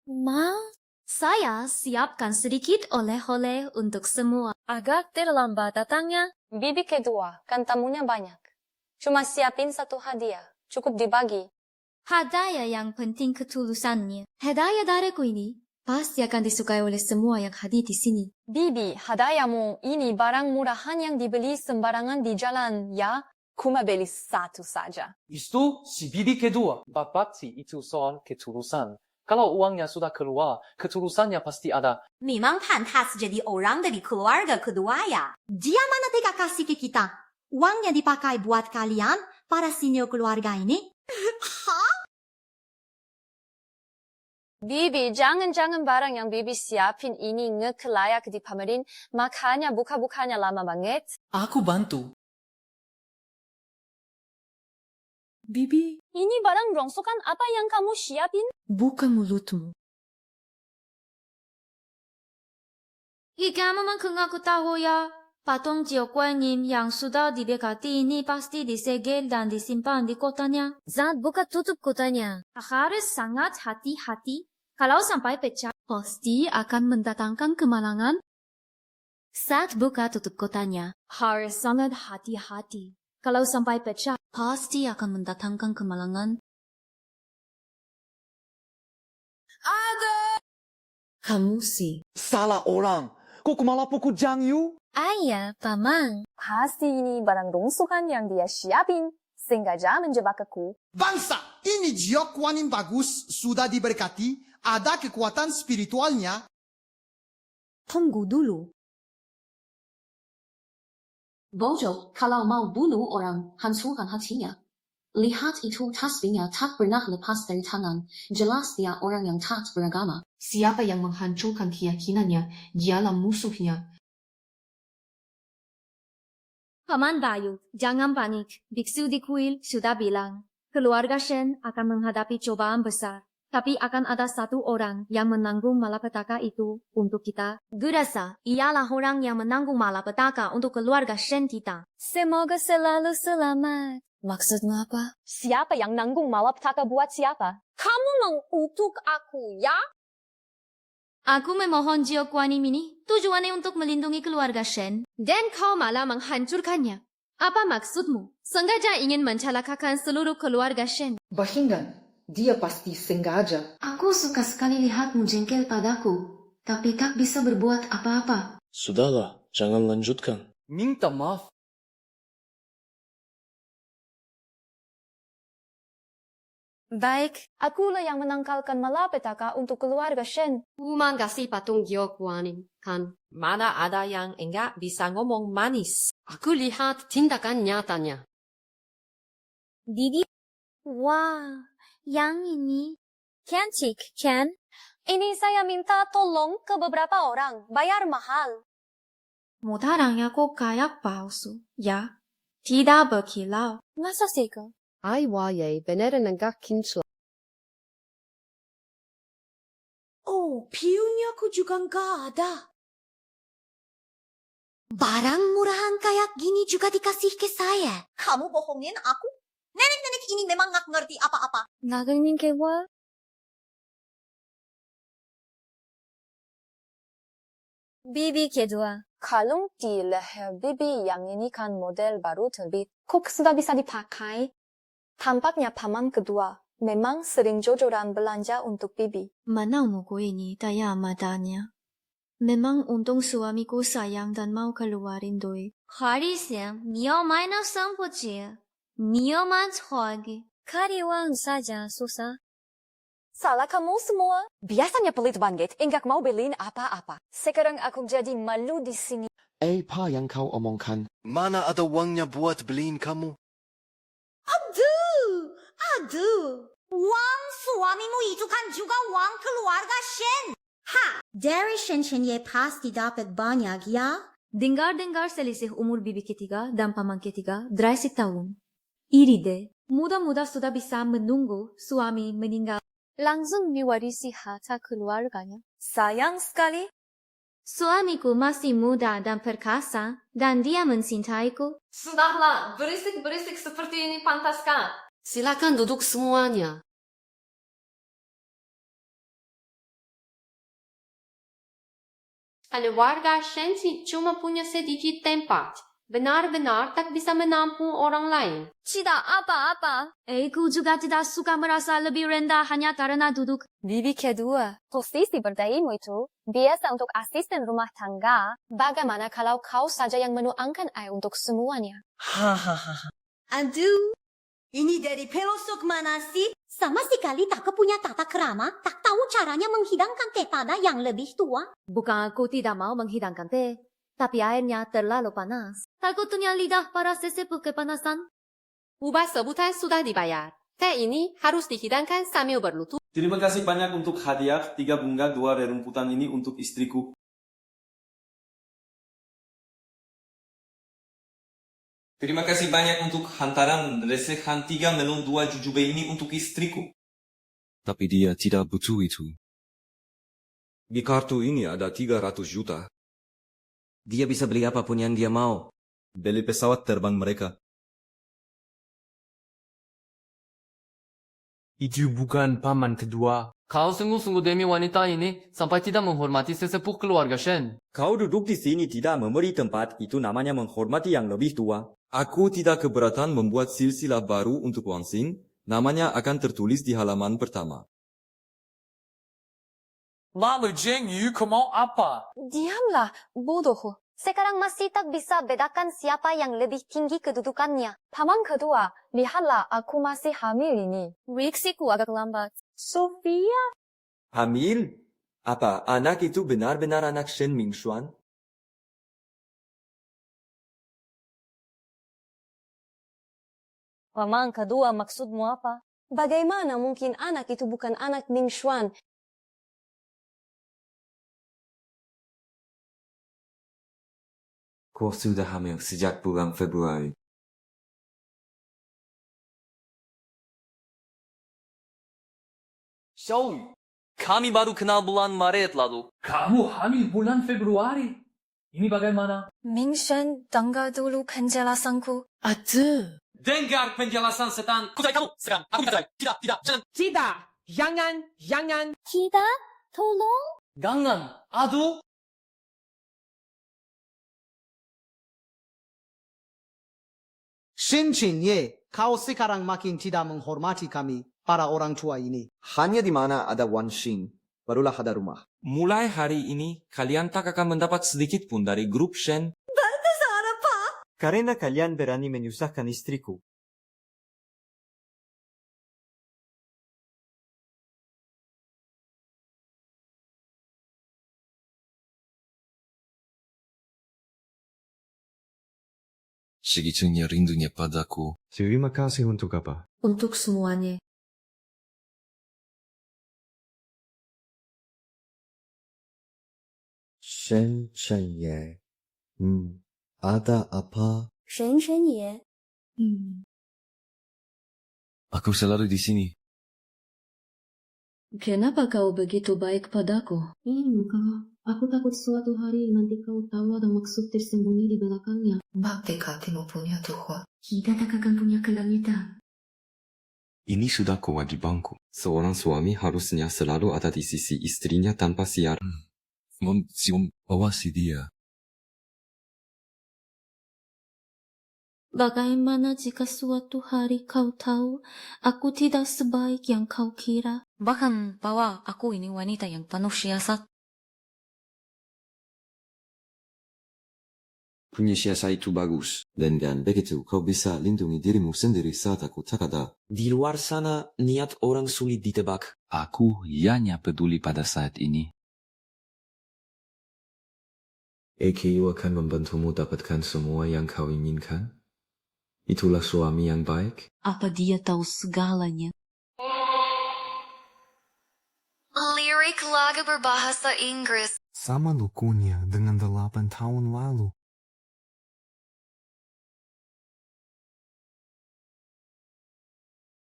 [SPEAKER 2] Ma, saya siapkan sedikit oleh-oleh untuk semua.
[SPEAKER 7] agak terlambat datangnya.
[SPEAKER 11] Bibi kedua, kan tamunya banyak. Cuma siapin satu hadiah. Cukup dibagi.
[SPEAKER 2] Hadiah yang penting ketulusannya. Hadiah dariku ini pasti akan disukai oleh semua yang hadir di sini.
[SPEAKER 11] Bibi, hadiahmu ini barang murahan yang dibeli sembarangan di jalan, ya? Kuma beli satu saja.
[SPEAKER 18] Itu si Bibi kedua. Bapak sih itu soal ketulusan. Kalau uangnya sudah keluar, ketulusannya pasti ada.
[SPEAKER 4] Memang pantas jadi orang dari keluarga kedua ya. Dia mana tega kasih ke kita? Uangnya dipakai buat kalian, para senior keluarga ini?
[SPEAKER 11] Bibi, jangan-jangan barang yang Bibi siapin ini ngekelayak dipamerin, makanya buka-bukanya lama banget.
[SPEAKER 10] Aku bantu.
[SPEAKER 7] Bibi,
[SPEAKER 11] Ini barang rongsokan apa yang kamu siapin?
[SPEAKER 7] buka mulutmu.
[SPEAKER 2] Kamu mengaku tahu ya, patung Jiokguanyin yang sudah diberkati ini pasti disegel dan disimpan di kotanya.
[SPEAKER 7] Zat buka tutup kotanya.
[SPEAKER 2] Harus sangat hati-hati. Kalau sampai pecah, pasti akan mendatangkan kemalangan. Saat buka tutup kotanya, harus sangat hati-hati. Kalau sampai pecah, pasti akan mendatangkan kemalangan.
[SPEAKER 7] Kamu sih.
[SPEAKER 10] Salah orang. Kok malah pukul Jiang Yu?
[SPEAKER 7] Ayah, Paman.
[SPEAKER 11] Pasti ini barang rongsokan yang dia siapin. Sengaja menjebak aku.
[SPEAKER 14] Bangsa, ini Jiokguanyin bagus, sudah diberkati, ada kekuatan spiritualnya.
[SPEAKER 2] Tunggu dulu.
[SPEAKER 5] Bojo, kalau mau bunuh orang, hancurkan hatinya. Lihat itu tasbihnya tak pernah lepas dari tangan. Jelas dia orang yang tak beragama.
[SPEAKER 15] Siapa yang menghancurkan keyakinannya, dialah musuhnya.
[SPEAKER 2] Paman Bayu, jangan panik. Biksu di kuil sudah bilang, keluarga Shen akan menghadapi cobaan besar. Tapi akan ada satu orang yang menanggung malapetaka itu untuk kita. Gurasa, ialah orang yang menanggung malapetaka untuk keluarga Shen kita.
[SPEAKER 7] Semoga selalu selamat. Maksudmu apa?
[SPEAKER 11] Siapa yang nanggung malapetaka buat siapa? Kamu mengutuk aku, ya?
[SPEAKER 2] Aku memohon Jiokguanyin ini tujuannya untuk melindungi keluarga Shen. Dan kau malah menghancurkannya. Apa maksudmu? Sengaja ingin mencelakakan seluruh keluarga Shen.
[SPEAKER 15] Bahinggan, dia pasti sengaja.
[SPEAKER 5] Aku suka sekali lihatmu jengkel padaku, tapi tak bisa berbuat apa-apa.
[SPEAKER 17] Sudahlah, jangan lanjutkan.
[SPEAKER 18] Minta maaf.
[SPEAKER 11] Baik, akulah yang menangkalkan malapetaka untuk keluarga Shen.
[SPEAKER 12] Uman kasih patung Jiokguanyin, kan? Mana ada yang enggak bisa ngomong manis. Aku lihat tindakan nyatanya.
[SPEAKER 2] Bibi? Wah, yang ini
[SPEAKER 7] Cantik, kan?
[SPEAKER 11] Ini saya minta tolong ke beberapa orang, bayar mahal.
[SPEAKER 7] Mudarangnya kok kayak palsu, ya? Tidak berkilau. Masa sih kau?
[SPEAKER 12] Ai waye beneran enggak kinclong.
[SPEAKER 4] Oh, piunya aku juga nggak ada. Barang murahan kayak gini juga dikasih ke saya. Kamu bohongin aku? Nenek-nenek ini memang nggak ngerti apa-apa.
[SPEAKER 7] Nagingin kewa? Bibi kedua.
[SPEAKER 2] Kalung di leher Bibi yang ini kan model baru terbit. Kok sudah bisa dipakai? Tampaknya paman kedua memang sering jojoran belanja untuk Bibi.
[SPEAKER 7] Mana umurku ini daya amadanya. Memang untung suamiku sayang dan mau keluarin duit.
[SPEAKER 2] Harisnya, niyo mainan sampuji. Niyo man hoagi.
[SPEAKER 7] Karyawan saja susah.
[SPEAKER 2] Salah kamu semua.
[SPEAKER 11] Biasanya pelit banget, enggak mau beliin apa-apa.
[SPEAKER 2] Sekarang aku jadi malu di sini.
[SPEAKER 3] Apa yang kau omongkan?
[SPEAKER 9] Mana ada uangnya buat beliin kamu?
[SPEAKER 4] Aduh. Uang suamimu itu kan juga uang keluarga Shen. Ha, dari Shen ye pasti dapat banyak ya.
[SPEAKER 7] Dengar-dengar selisih umur bibi ketiga dan paman ketiga 30 tahun. Iri deh, muda-muda sudah bisa menunggu suami meninggal.
[SPEAKER 2] Langsung mewarisi harta keluarganya.
[SPEAKER 7] Sayang sekali. Suamiku masih muda dan perkasa, dan dia mencintaiku.
[SPEAKER 20] Sudahlah, berisik-berisik seperti ini pantas kan?
[SPEAKER 12] Silakan duduk semuanya. Keluarga Shensi cuma punya sedikit tempat. Benar-benar tak bisa menampung orang lain.
[SPEAKER 2] Tidak apa-apa.
[SPEAKER 7] Aku juga tidak suka merasa lebih rendah hanya karena duduk.
[SPEAKER 2] Bibi kedua, posisi berdaimu itu biasa untuk asisten rumah tangga. Bagaimana kalau kau saja yang menuangkan air untuk semuanya?
[SPEAKER 10] Hahaha.
[SPEAKER 4] Aduh, ini dari pelosok mana sih? Sama sekali tak punya tata krama, tak tahu caranya menghidangkan teh pada yang lebih tua.
[SPEAKER 7] Bukan aku tidak mau menghidangkan teh, tapi airnya terlalu panas. Takutnya lidah para sesepuh kepanasan.
[SPEAKER 12] Ubah sebutan sudah dibayar. Teh ini harus dihidangkan sambil berlutut.
[SPEAKER 1] Terima kasih banyak untuk hadiah 3 bunga 2 rerumputan ini untuk istriku. Terima kasih banyak untuk hantaran resehan 3 melon 2 jujube ini untuk istriku.
[SPEAKER 3] Tapi dia tidak butuh itu.
[SPEAKER 19] Di kartu ini ada 300 juta.
[SPEAKER 22] Dia bisa beli apapun yang dia mau.
[SPEAKER 19] Beli pesawat terbang mereka.
[SPEAKER 18] Itu bukan paman kedua. Kau sungguh-sungguh demi wanita ini sampai tidak menghormati sesepuh keluarga Shen.
[SPEAKER 13] Kau duduk di sini tidak memberi tempat, itu namanya menghormati yang lebih tua.
[SPEAKER 3] Aku tidak keberatan membuat silsilah baru untuk Wang Xing. Namanya akan tertulis di halaman pertama.
[SPEAKER 14] Lalu Jeng Yu mau apa?
[SPEAKER 2] Diamlah, bodoh. Sekarang masih tak bisa bedakan siapa yang lebih tinggi kedudukannya. Paman kedua, lihatlah aku masih hamil ini. Reaksiku agak lambat. Sophia?
[SPEAKER 13] Hamil? Apa anak itu benar-benar anak Shen Mingxuan?
[SPEAKER 2] Paman kedua, maksudmu apa? Bagaimana mungkin anak itu bukan anak Mingxuan?
[SPEAKER 3] Kau sudah hamil sejak bulan Februari.
[SPEAKER 18] Xiaoyu, kami baru kenal bulan Maret lalu.
[SPEAKER 13] Kamu hamil bulan Februari? Ini bagaimana?
[SPEAKER 7] Mingxuan, dengar dulu penjelasanku. Aduh.
[SPEAKER 13] Dengar penjelasan setan. Kutai kamu sekarang. Aku kutai. Tidak, jangan.
[SPEAKER 10] Tidak. Jangan.
[SPEAKER 2] Tidak, tolong.
[SPEAKER 18] Jangan. Aduh.
[SPEAKER 10] Shin Ye, kau sekarang makin tidak menghormati kami, para orang tua ini.
[SPEAKER 13] Hanya di mana ada Wan Xing, barulah ada rumah.
[SPEAKER 3] Mulai hari ini, kalian tak akan mendapat sedikit pun dari grup Shen.
[SPEAKER 4] Baltasar apa?
[SPEAKER 13] Karena kalian berani menyusahkan istriku.
[SPEAKER 3] Segitunya rindunya padaku.
[SPEAKER 19] Terima kasih untuk apa?
[SPEAKER 7] Untuk semuanya.
[SPEAKER 13] Shen Ye,
[SPEAKER 9] Ada apa?
[SPEAKER 2] 神神爷。
[SPEAKER 3] Aku selalu di sini.
[SPEAKER 15] Kenapa kau begitu baik padaku? Kak. Aku takut suatu hari nanti kau tahu ada maksud tersembunyi di belakangnya. Bakti hatimu punya Tuhan. Kita tak akan punya kelangitan.
[SPEAKER 13] Ini sudah kewajibanku. Seorang suami harusnya selalu ada di sisi istrinya tanpa siar.
[SPEAKER 3] Sium, awasi dia.
[SPEAKER 2] Bagaimana jika suatu hari kau tahu aku tidak sebaik yang kau kira?
[SPEAKER 7] Bahkan bahwa aku ini wanita yang penuh siasat.
[SPEAKER 13] Punya siasat itu bagus. Dengan begitu kau bisa lindungi dirimu sendiri saat aku tak ada. Di luar sana, niat orang sulit ditebak.
[SPEAKER 3] Aku hanya peduli pada saat ini.
[SPEAKER 13] EKU akan membantumu dapatkan semua yang kau inginkan. Itulah suami yang baik.
[SPEAKER 2] Apa dia tahu segalanya?
[SPEAKER 15] Lirik lagu berbahasa Inggris.
[SPEAKER 25] Sama lukunya dengan 8 tahun lalu.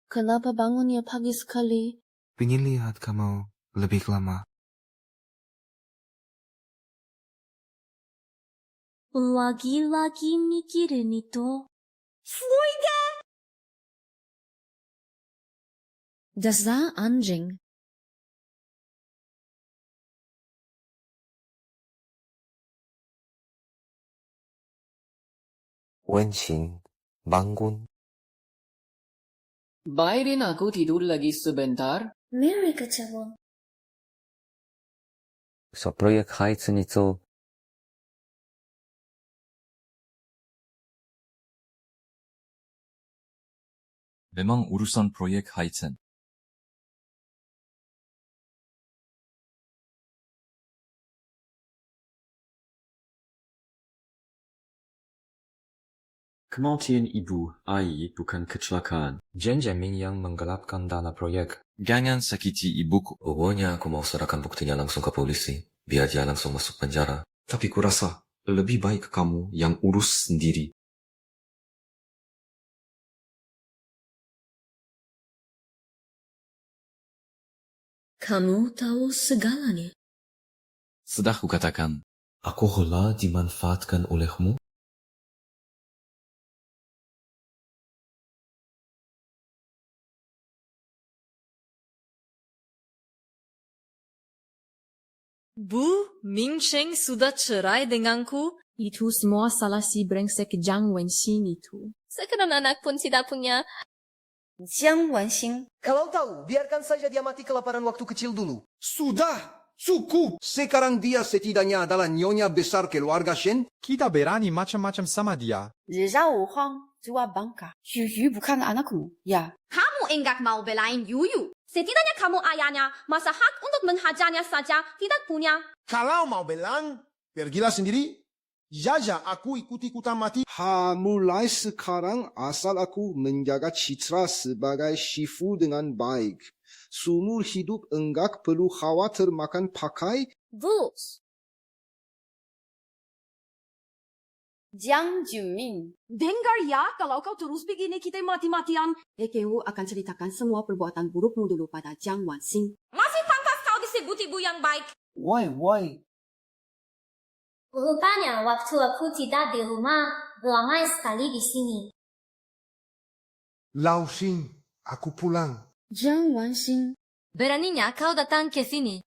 [SPEAKER 2] Kenapa bangunnya pagi sekali?
[SPEAKER 25] Pengen lihat kamu lebih lama.
[SPEAKER 2] Lagi-lagi mikirin itu.
[SPEAKER 7] Dasar anjing.
[SPEAKER 17] Wenxing, bangun.
[SPEAKER 18] Bayarin aku tidur lagi sebentar.
[SPEAKER 2] Mary kecewa.
[SPEAKER 17] So proyek Heizen itu
[SPEAKER 3] Memang urusan proyek Heizen.
[SPEAKER 13] Kematian ibu, Ai, bukan kecelakaan. Janjamin yang menggelapkan dana proyek.
[SPEAKER 3] Jangan sakiti ibuku.
[SPEAKER 17] Pokoknya aku mau serahkan buktinya langsung ke polisi. Biar dia langsung masuk penjara.
[SPEAKER 13] Tapi kurasa, lebih baik kamu yang urus sendiri.
[SPEAKER 2] Kamu tahu segalanya.
[SPEAKER 3] Sudah kukatakan.
[SPEAKER 13] Aku rela dimanfaatkan olehmu?
[SPEAKER 20] Bu, Mingsheng sudah cerai denganku. Itu semua salah si brengsek Jiang Wenxin itu.
[SPEAKER 2] Sekarang anak pun tidak punya.
[SPEAKER 21] Jiang Wenxin.
[SPEAKER 10] Kalau tahu, biarkan saja dia mati kelaparan waktu kecil dulu. Sudah! Cukup! Sekarang dia setidaknya adalah nyonya besar keluarga Shen.
[SPEAKER 14] Kita berani macam-macam sama dia.
[SPEAKER 11] 日照无荒, jua bangka. Yuyu bukan anakmu, ya.
[SPEAKER 4] Kamu enggak mau belain Yuyu. Setidaknya kamu ayahnya, masa hak untuk menghajarnya saja tidak punya.
[SPEAKER 14] Kalau mau belang, pergilah sendiri. Jaja aku ikut-ikutan mati.
[SPEAKER 25] Mulai sekarang asal aku menjaga citra sebagai Shifu dengan baik. Seumur hidup enggak perlu khawatir makan pakai.
[SPEAKER 2] Bus.
[SPEAKER 11] Jiang Junmin.
[SPEAKER 4] Dengar ya, kalau kau terus begini kita mati-matian.
[SPEAKER 11] EKU akan ceritakan semua perbuatan burukmu dulu pada Jiang Wanxing.
[SPEAKER 4] Masih pantas kau disebut ibu yang baik.
[SPEAKER 10] Why?
[SPEAKER 2] Rupanya waktu aku tidak di rumah, ramai sekali di sini.
[SPEAKER 14] Lao Xin, aku pulang.
[SPEAKER 2] Jiang Wanxing.
[SPEAKER 7] Beraninya kau datang ke sini.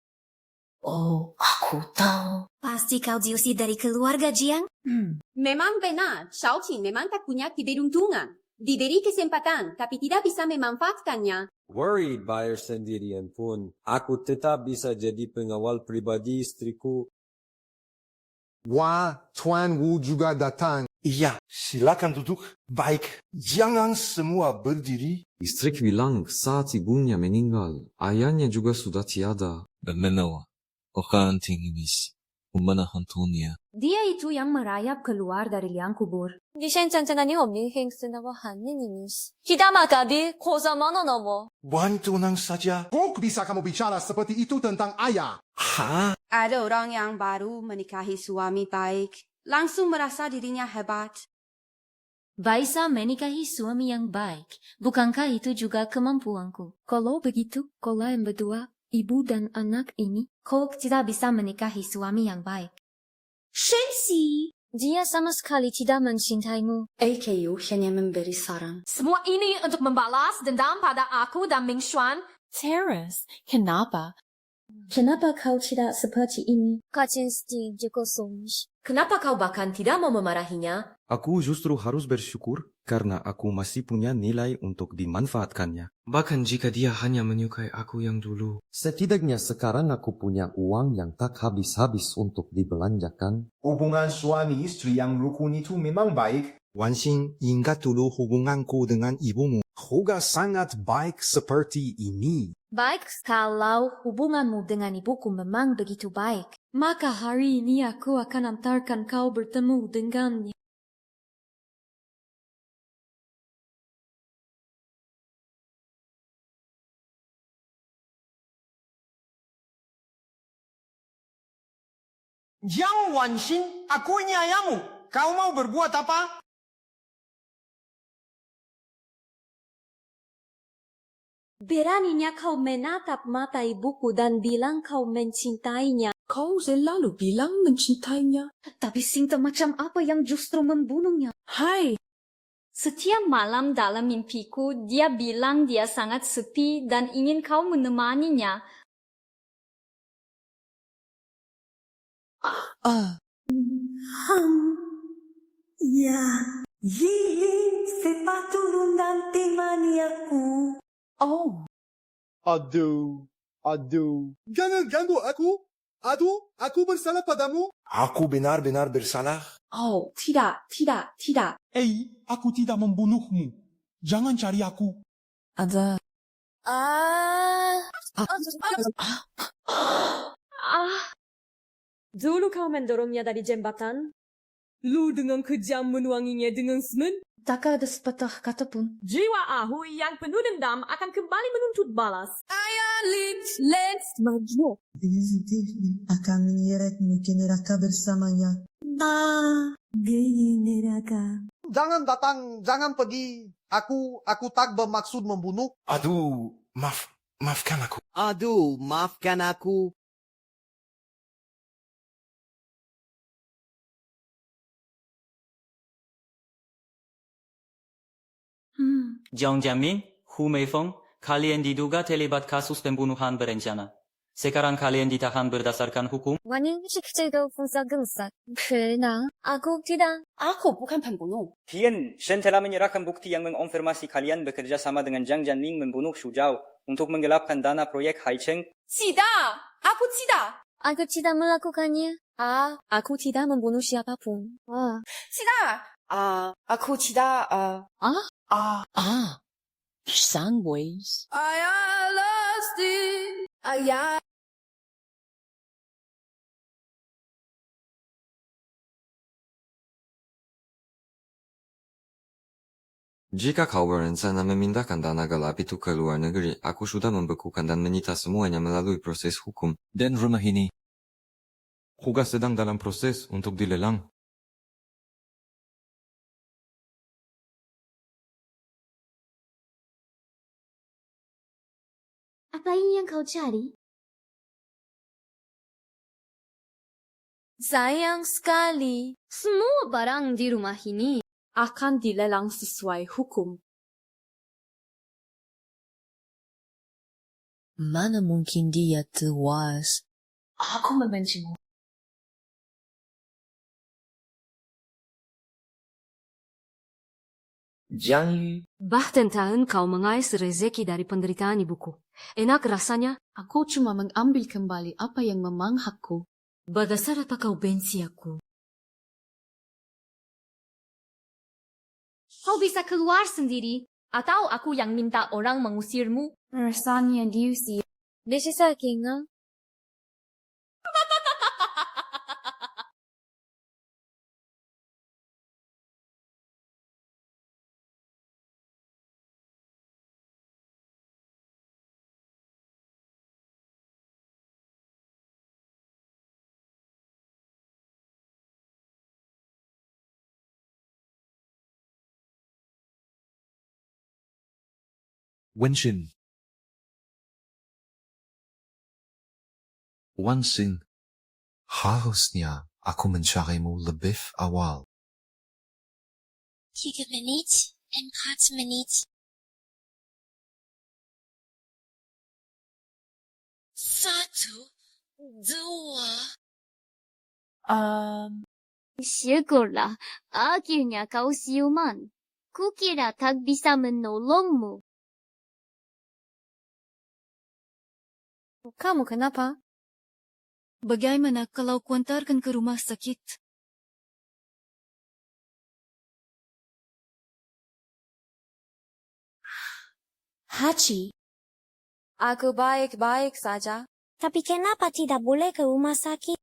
[SPEAKER 2] Oh, aku tahu. Pasti kau diusir dari keluarga Jiang?
[SPEAKER 11] Memang benar, Xiaoqing memang tak punya keberuntungan. Diberi kesempatan, tapi tidak bisa memanfaatkannya.
[SPEAKER 19] Worried bayar sendirian pun, aku tetap bisa jadi pengawal pribadi istriku.
[SPEAKER 14] Wah, Tuan Wu juga datang.
[SPEAKER 9] Iya, silakan duduk. Baik, jangan semua berdiri.
[SPEAKER 13] Istri bilang saat ibunya meninggal, ayahnya juga sudah tiada.
[SPEAKER 3] Benar, orang tingginis. Umana hantunya.
[SPEAKER 2] Dia itu yang merayap keluar dari liang kubur.
[SPEAKER 7] 니센짠짠하니 없니 행스나와 한니니미스. 히다마가비 고사만원 넘어.
[SPEAKER 9] Buan tunang saja.
[SPEAKER 14] Kok bisa kamu bicara seperti itu tentang ayah?
[SPEAKER 9] Ha?
[SPEAKER 11] Ada orang yang baru menikahi suami baik, langsung merasa dirinya hebat.
[SPEAKER 7] Baisa menikahi suami yang baik. Bukankah itu juga kemampuanku? Kalau begitu, kalian berdua, ibu dan anak ini, kau tidak bisa menikahi suami yang baik.
[SPEAKER 2] Shensi!
[SPEAKER 7] Dia sama sekali tidak mencintaimu.
[SPEAKER 15] AKU hanya memberi saran.
[SPEAKER 20] Semua ini untuk membalas dendam pada aku dan Ming Xuan.
[SPEAKER 7] Terus, kenapa? Kenapa kau tidak seperti ini?
[SPEAKER 20] Kenapa kau bahkan tidak mau memarahinya?
[SPEAKER 3] Aku justru harus bersyukur karena aku masih punya nilai untuk dimanfaatkannya. Bahkan jika dia hanya menyukai aku yang dulu. Setidaknya sekarang aku punya uang yang tak habis-habis untuk dibelanjakan.
[SPEAKER 14] Hubungan suami istri yang rukun itu memang baik.
[SPEAKER 9] Wanxing, ingat dulu hubunganku dengan ibumu. Juga sangat baik seperti ini.
[SPEAKER 7] Baik, kalau hubunganmu dengan ibuku memang begitu baik, maka hari ini aku akan antarkan kau bertemu dengannya.
[SPEAKER 10] Jiang Wanxin, aku ini ayahmu. Kau mau berbuat apa?
[SPEAKER 2] Beraninya kau menatap mata ibuku dan bilang kau mencintainya.
[SPEAKER 6] Kau selalu bilang mencintainya.
[SPEAKER 2] Tapi Sinta macam apa yang justru membunuhnya?
[SPEAKER 6] Hai,
[SPEAKER 2] Setiap malam dalam mimpiku, dia bilang dia sangat sepi dan ingin kau menemaninya.
[SPEAKER 4] Ya, Yili, sepatu lundan temani aku.
[SPEAKER 6] oh,
[SPEAKER 14] Aduh. Jangan ganggu aku. Aduh, aku bersalah padamu.
[SPEAKER 9] Aku benar-benar bersalah.
[SPEAKER 6] oh, tidak.
[SPEAKER 14] Aku tidak membunuhmu. Jangan cari aku.
[SPEAKER 6] Ada.
[SPEAKER 20] Dulu kau mendorongnya dari jembatan. Lu dengan kejam menuanginya dengan semen.
[SPEAKER 6] Tak ada sepatah kata pun.
[SPEAKER 20] Jiwa Ahu yang penuh dendam akan kembali menuntut balas.
[SPEAKER 6] Let's maju.
[SPEAKER 4] Definitely akan menyeretmu ke neraka bersamanya. Gaya neraka.
[SPEAKER 10] Jangan datang, jangan pergi. Aku tak bermaksud membunuh.
[SPEAKER 9] Aduh, maafkan aku.
[SPEAKER 8] Aduh, maafkan aku.
[SPEAKER 16] Jiang Jianmin, Hu Meifeng, kalian diduga terlibat kasus pembunuhan berencana. Sekarang kalian ditahan berdasarkan hukum.
[SPEAKER 7] Aku tidak.
[SPEAKER 11] Aku bukan pembunuh.
[SPEAKER 16] Tian Shen telah menyerahkan bukti yang mengonfirmasi kalian bekerja sama dengan Jiang Jianming membunuh Xu Zhao untuk menggelapkan dana proyek Haicheng.
[SPEAKER 20] Tidak! Aku tidak!
[SPEAKER 7] Aku tidak melakukannya. Aku tidak membunuh siapapun.
[SPEAKER 11] Tidak! Aku tidak...
[SPEAKER 6] Soundwaves.
[SPEAKER 20] I lost it.
[SPEAKER 3] Jika kau berencana memindahkan dana gelap itu ke luar negeri, aku sudah membekukan dan menyita semuanya melalui proses hukum. Dan rumah ini juga sedang dalam proses untuk dilelang.
[SPEAKER 2] Apa ini yang kau cari?
[SPEAKER 7] Sayang sekali.
[SPEAKER 2] Semua barang di rumah ini
[SPEAKER 20] Akan dilelang sesuai hukum.
[SPEAKER 6] Mana mungkin dia tewas?
[SPEAKER 5] Aku membencimu.
[SPEAKER 18] Jiang Yu,
[SPEAKER 20] Bahkan kau mengais rezeki dari penderitaan ibuku. Enak rasanya?
[SPEAKER 5] Aku cuma mengambil kembali apa yang memang hakku.
[SPEAKER 20] Berdasar apa kau benci aku?
[SPEAKER 2] kau bisa keluar sendiri. Atau aku yang minta orang mengusirmu?
[SPEAKER 7] Rasanya diusir. This is a king,
[SPEAKER 3] Wenshin.
[SPEAKER 1] Wansin, harusnya aku mencarimu lebih awal.
[SPEAKER 12] 3 menit, 4 menit. 1, 2.
[SPEAKER 2] Syukurlah, akhirnya kau siuman. Kukira tak bisa menolongmu.
[SPEAKER 7] Kamu kenapa?
[SPEAKER 6] Bagaimana kalau kuantarkan ke rumah sakit?
[SPEAKER 7] Hachi, aku baik-baik saja.
[SPEAKER 12] Tapi kenapa tidak boleh ke rumah sakit?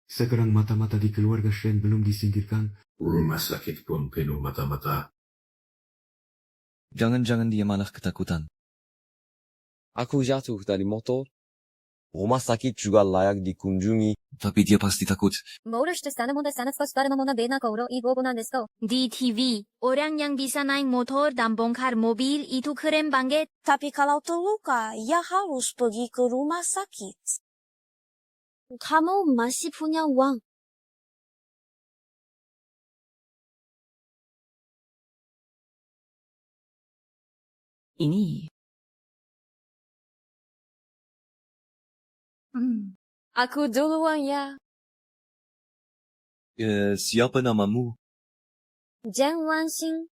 [SPEAKER 3] Sekarang mata-mata di keluarga Shen belum disingkirkan.
[SPEAKER 1] Rumah sakit pun penuh mata-mata.
[SPEAKER 13] Jangan-jangan dia malah ketakutan.
[SPEAKER 19] Aku jatuh dari motor. Rumah sakit juga layak dikunjungi.
[SPEAKER 13] Tapi dia pasti takut.
[SPEAKER 2] DTV, orang yang bisa naik motor dan bongkar mobil itu keren banget.
[SPEAKER 12] Tapi kalau terluka, ia harus pergi ke rumah sakit.
[SPEAKER 2] Kamu masih punya uang.
[SPEAKER 6] Ini.
[SPEAKER 7] Aku duluan ya.
[SPEAKER 13] Siapa namamu?
[SPEAKER 2] Zhang Wanxing.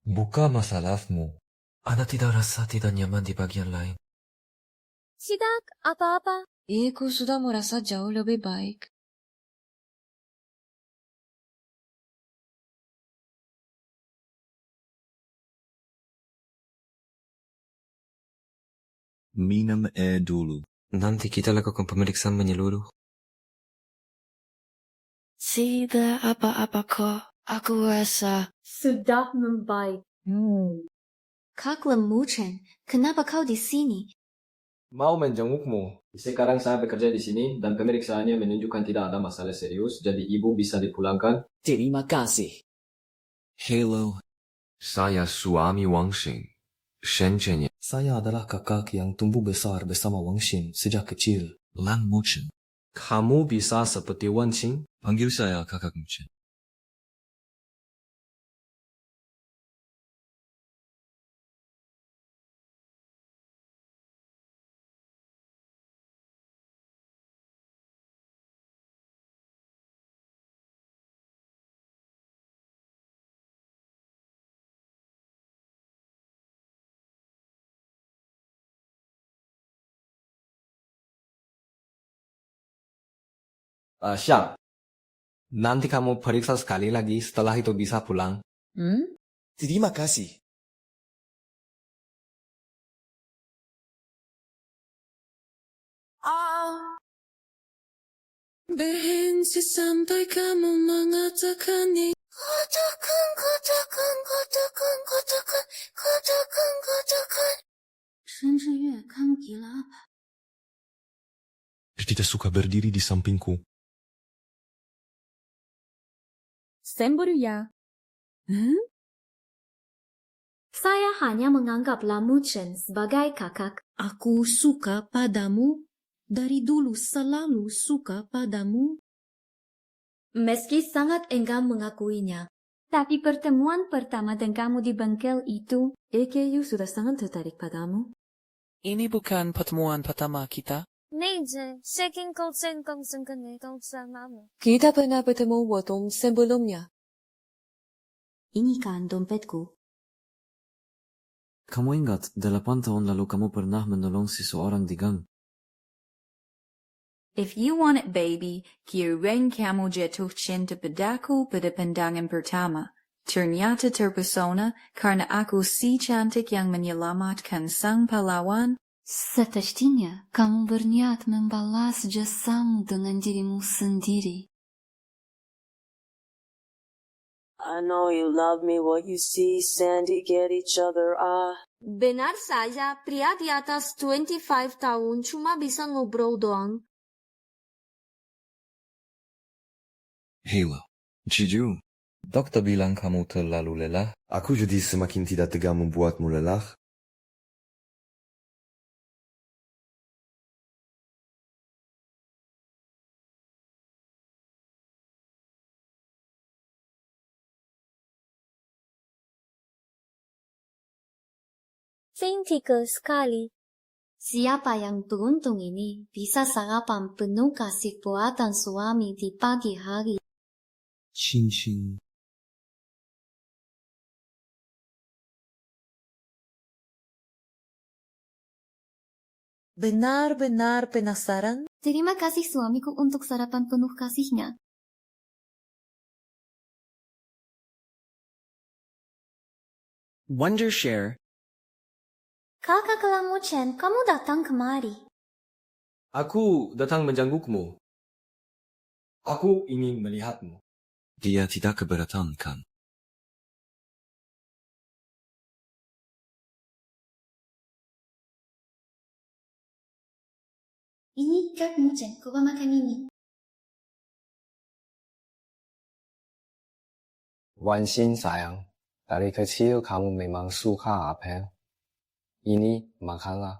[SPEAKER 13] Buka masalahmu. Ana tidak rasa tidak nyaman di bagian lain.
[SPEAKER 2] Tidak apa-apa.
[SPEAKER 6] Aku sudah merasa jauh lebih baik.
[SPEAKER 13] Minum air dulu. Nanti kita lakukan pemeriksaan menyeluruh.
[SPEAKER 6] Tidak apa-apa kok. Aku rasa
[SPEAKER 20] Sudah membaik.
[SPEAKER 2] Kak Lemuchen, kenapa kau di sini?
[SPEAKER 18] Mau menjengukmu. Sekarang saya bekerja di sini dan pemeriksaannya menunjukkan tidak ada masalah serius, jadi ibu bisa dipulangkan.
[SPEAKER 22] Terima kasih.
[SPEAKER 13] Hello. Saya suami Wanxing. Shen Chen.
[SPEAKER 3] Saya adalah kakak yang tumbuh besar bersama Wanxing sejak kecil.
[SPEAKER 13] Lang Muchen.
[SPEAKER 18] Kamu bisa seperti Wanxing?
[SPEAKER 13] Panggil saya kakak Muchen.
[SPEAKER 18] Xiang, nanti kamu periksa sekali lagi, setelah itu bisa pulang.
[SPEAKER 22] Terima kasih.
[SPEAKER 6] berhenti sampai kamu mengatakan ini. Katakan. Shen Zhiyue, kamu gila apa?
[SPEAKER 3] Dia tidak suka berdiri di sampingku.
[SPEAKER 20] Semburu ya.
[SPEAKER 2] Saya hanya menganggap Lamuchen sebagai kakak.
[SPEAKER 6] Aku suka padamu. Dari dulu selalu suka padamu.
[SPEAKER 2] Meski sangat enggan mengakuinya. Tapi pertemuan pertama dengan kamu di bengkel itu, EKU sudah sangat tertarik padamu.
[SPEAKER 22] Ini bukan pertemuan pertama kita.
[SPEAKER 7] Kita pernah bertemu waktu sebelumnya.
[SPEAKER 2] Ini kan dompetku.
[SPEAKER 13] Kamu ingat, 8 tahun lalu kamu pernah menolong seseorang di gang.
[SPEAKER 23] If you want it, baby, kirain kamu jatuh cinta padaku pada pandangan pertama. Ternyata terpesona karena aku si cantik yang menyelamatkan sang pahlawan.
[SPEAKER 6] Sepertinya kamu berniat membalas jasamu dengan dirimu sendiri.
[SPEAKER 12] I know you love me, what you see, Sandy, get each other,
[SPEAKER 2] Benar saja, pria di atas 25 tahun cuma bisa ngobrol doang.
[SPEAKER 13] Halo, Ciju. Dokter bilang kamu terlalu lelah.
[SPEAKER 3] Aku jadi semakin tidak tega membuatmu lelah.
[SPEAKER 2] Cintiku sekali. Siapa yang beruntung ini bisa sarapan penuh kasih buatan suami di pagi hari?
[SPEAKER 3] Cincin.
[SPEAKER 12] Benar-benar penasaran?
[SPEAKER 2] Terima kasih suamiku untuk sarapan penuh kasihnya.
[SPEAKER 18] Wondershare.
[SPEAKER 2] Kakak Kelamu Chen, kamu datang kemari.
[SPEAKER 3] Aku datang menjengukmu. Aku ingin melihatmu.
[SPEAKER 13] Dia tidak keberatan kan?
[SPEAKER 2] Ini Kak Muchen, coba makan ini.
[SPEAKER 15] Wanxin sayang, dari kecil kamu memang suka apel. Ini makanlah.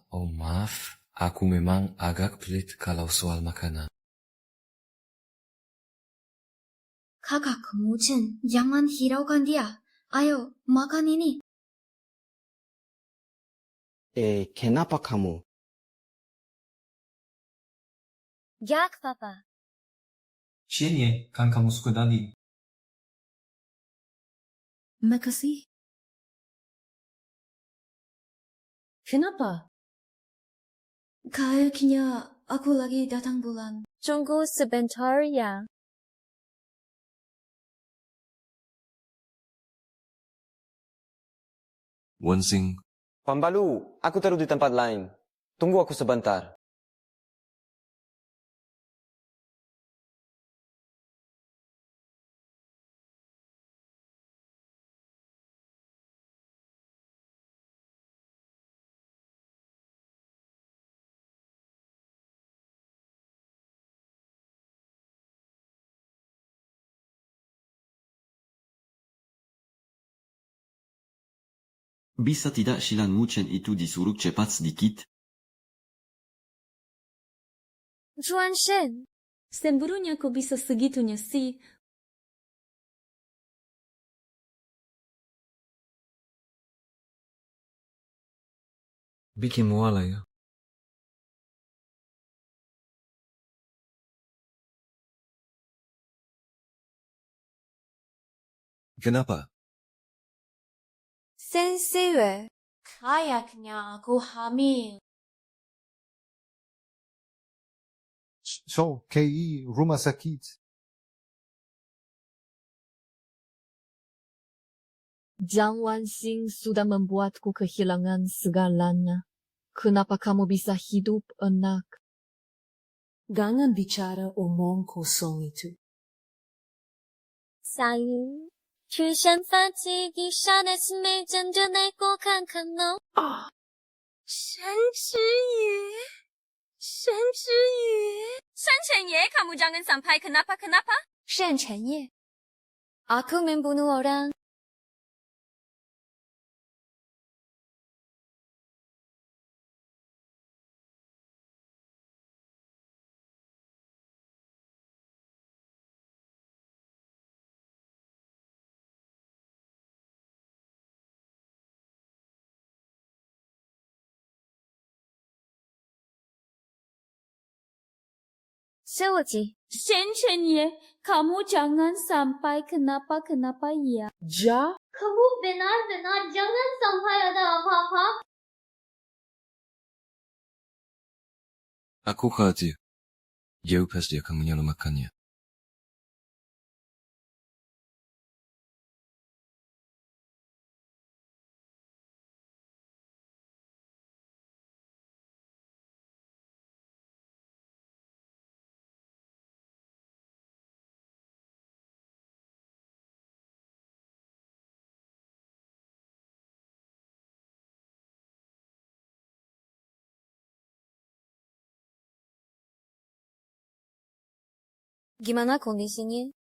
[SPEAKER 13] Oh maaf. Aku memang agak pelit kalau soal makanan.
[SPEAKER 2] Kakak Muchen, jangan hiraukan dia. Ayo, makan ini.
[SPEAKER 15] Kenapa kamu?
[SPEAKER 2] Jak, Papa.
[SPEAKER 3] Sini, kan kamu suka daging.
[SPEAKER 6] Makasih.
[SPEAKER 20] Kenapa?
[SPEAKER 2] Kayaknya aku lagi datang bulan.
[SPEAKER 7] Tunggu sebentar ya.
[SPEAKER 13] Wensing.
[SPEAKER 3] Pembalu, aku taruh di tempat lain. Tunggu aku sebentar.
[SPEAKER 13] Bisa tidak Shilan Muchen itu disuruh cepat sedikit?
[SPEAKER 2] Juan Shen.
[SPEAKER 6] Sembronya kok bisa segitunya sih?
[SPEAKER 13] Bikin muala ya. Kenapa?
[SPEAKER 2] Sensei, kayaknya aku hamil.
[SPEAKER 14] So, KI rumah sakit.
[SPEAKER 20] Jiang Wanxing sudah membuatku kehilangan segalanya. Kenapa kamu bisa hidup enak?
[SPEAKER 6] Jangan bicara omong kosong itu.
[SPEAKER 2] Sayang, 去散发记忆刹那青梅真的来过看看哦。山之爷，山之爷，山前爷，kamu jangan sampai kenapa-kenapa? 山前爷，aku membunuh orang. Sewaji, 山前爷，kamu jangan sampai kenapa-kenapa ya.
[SPEAKER 20] Ja?
[SPEAKER 2] Kamu benar-benar jangan sampai ada apa-apa.
[SPEAKER 13] Aku khawatir. Dia pasti akan menyelamatkannya.
[SPEAKER 7] Gimana kondisinya?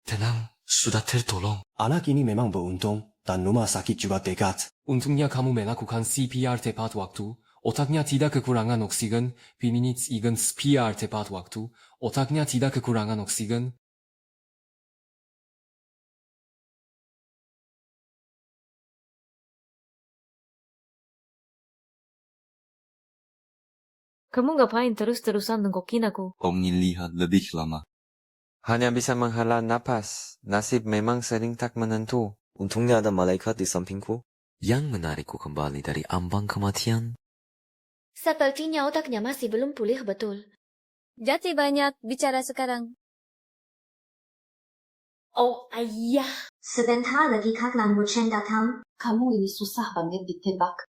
[SPEAKER 18] Tenang, sudah tertolong.
[SPEAKER 3] Anak ini memang beruntung, dan rumah sakit juga dekat.
[SPEAKER 18] Untungnya kamu melakukan CPR tepat waktu. Otaknya tidak kekurangan oksigen. Piminit igen CPR tepat waktu. Otaknya tidak kekurangan oksigen.
[SPEAKER 20] Kamu ngapain terus-terusan nengokin aku?
[SPEAKER 13] Om ingin lihat lebih lama.
[SPEAKER 15] Hanya bisa menghela napas. Nasib memang sering tak menentu.
[SPEAKER 13] Untungnya ada malaikat di sampingku yang menarikku kembali dari ambang kematian.
[SPEAKER 2] Sepertinya otaknya masih belum pulih betul. Jadi banyak bicara sekarang.
[SPEAKER 5] Oh, ayah. Sebentar lagi Kaklan Wuchen datang. Kamu ini susah banget ditebak.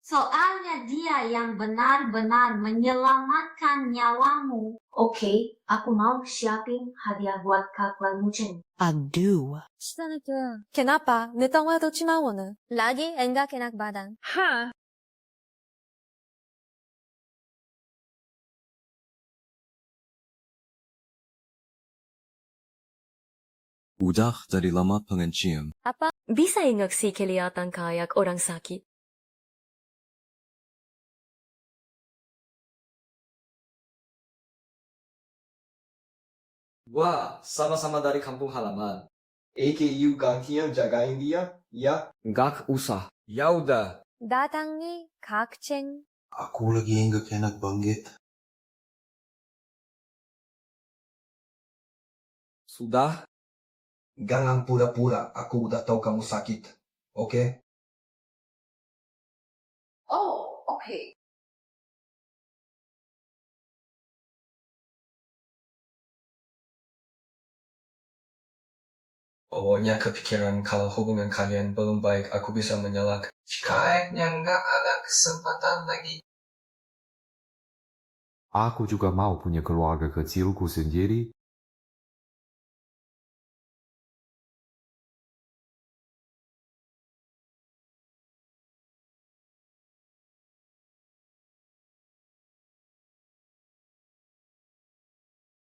[SPEAKER 5] Soalnya dia yang benar-benar menyelamatkan nyawamu. Oke, aku mau siapin hadiah buat Kaklan Wuchen.
[SPEAKER 12] Aduh.
[SPEAKER 7] Astaga. Kenapa? Netawa do cimawono. Lagi enggak enak badan.
[SPEAKER 20] Ha.
[SPEAKER 13] Udah dari lama pengen cium.
[SPEAKER 7] Apa? Bisa enggak sih kelihatan kayak orang sakit?
[SPEAKER 3] Wah, sama-sama dari kampung halaman. AKU gantian jagain dia, ya? Gak usah. Ya udah.
[SPEAKER 7] Datangi Kak Cheng.
[SPEAKER 1] Aku lagi enggak enak banget.
[SPEAKER 9] Sudah? Jangan pura-pura, aku udah tahu kamu sakit. Oke?
[SPEAKER 5] Oh, oke.
[SPEAKER 18] Pokoknya kepikiran kalau hubungan kalian belum baik, aku bisa menyalak. Kayaknya nggak ada kesempatan lagi.
[SPEAKER 1] Aku juga mau punya keluarga kecilku sendiri,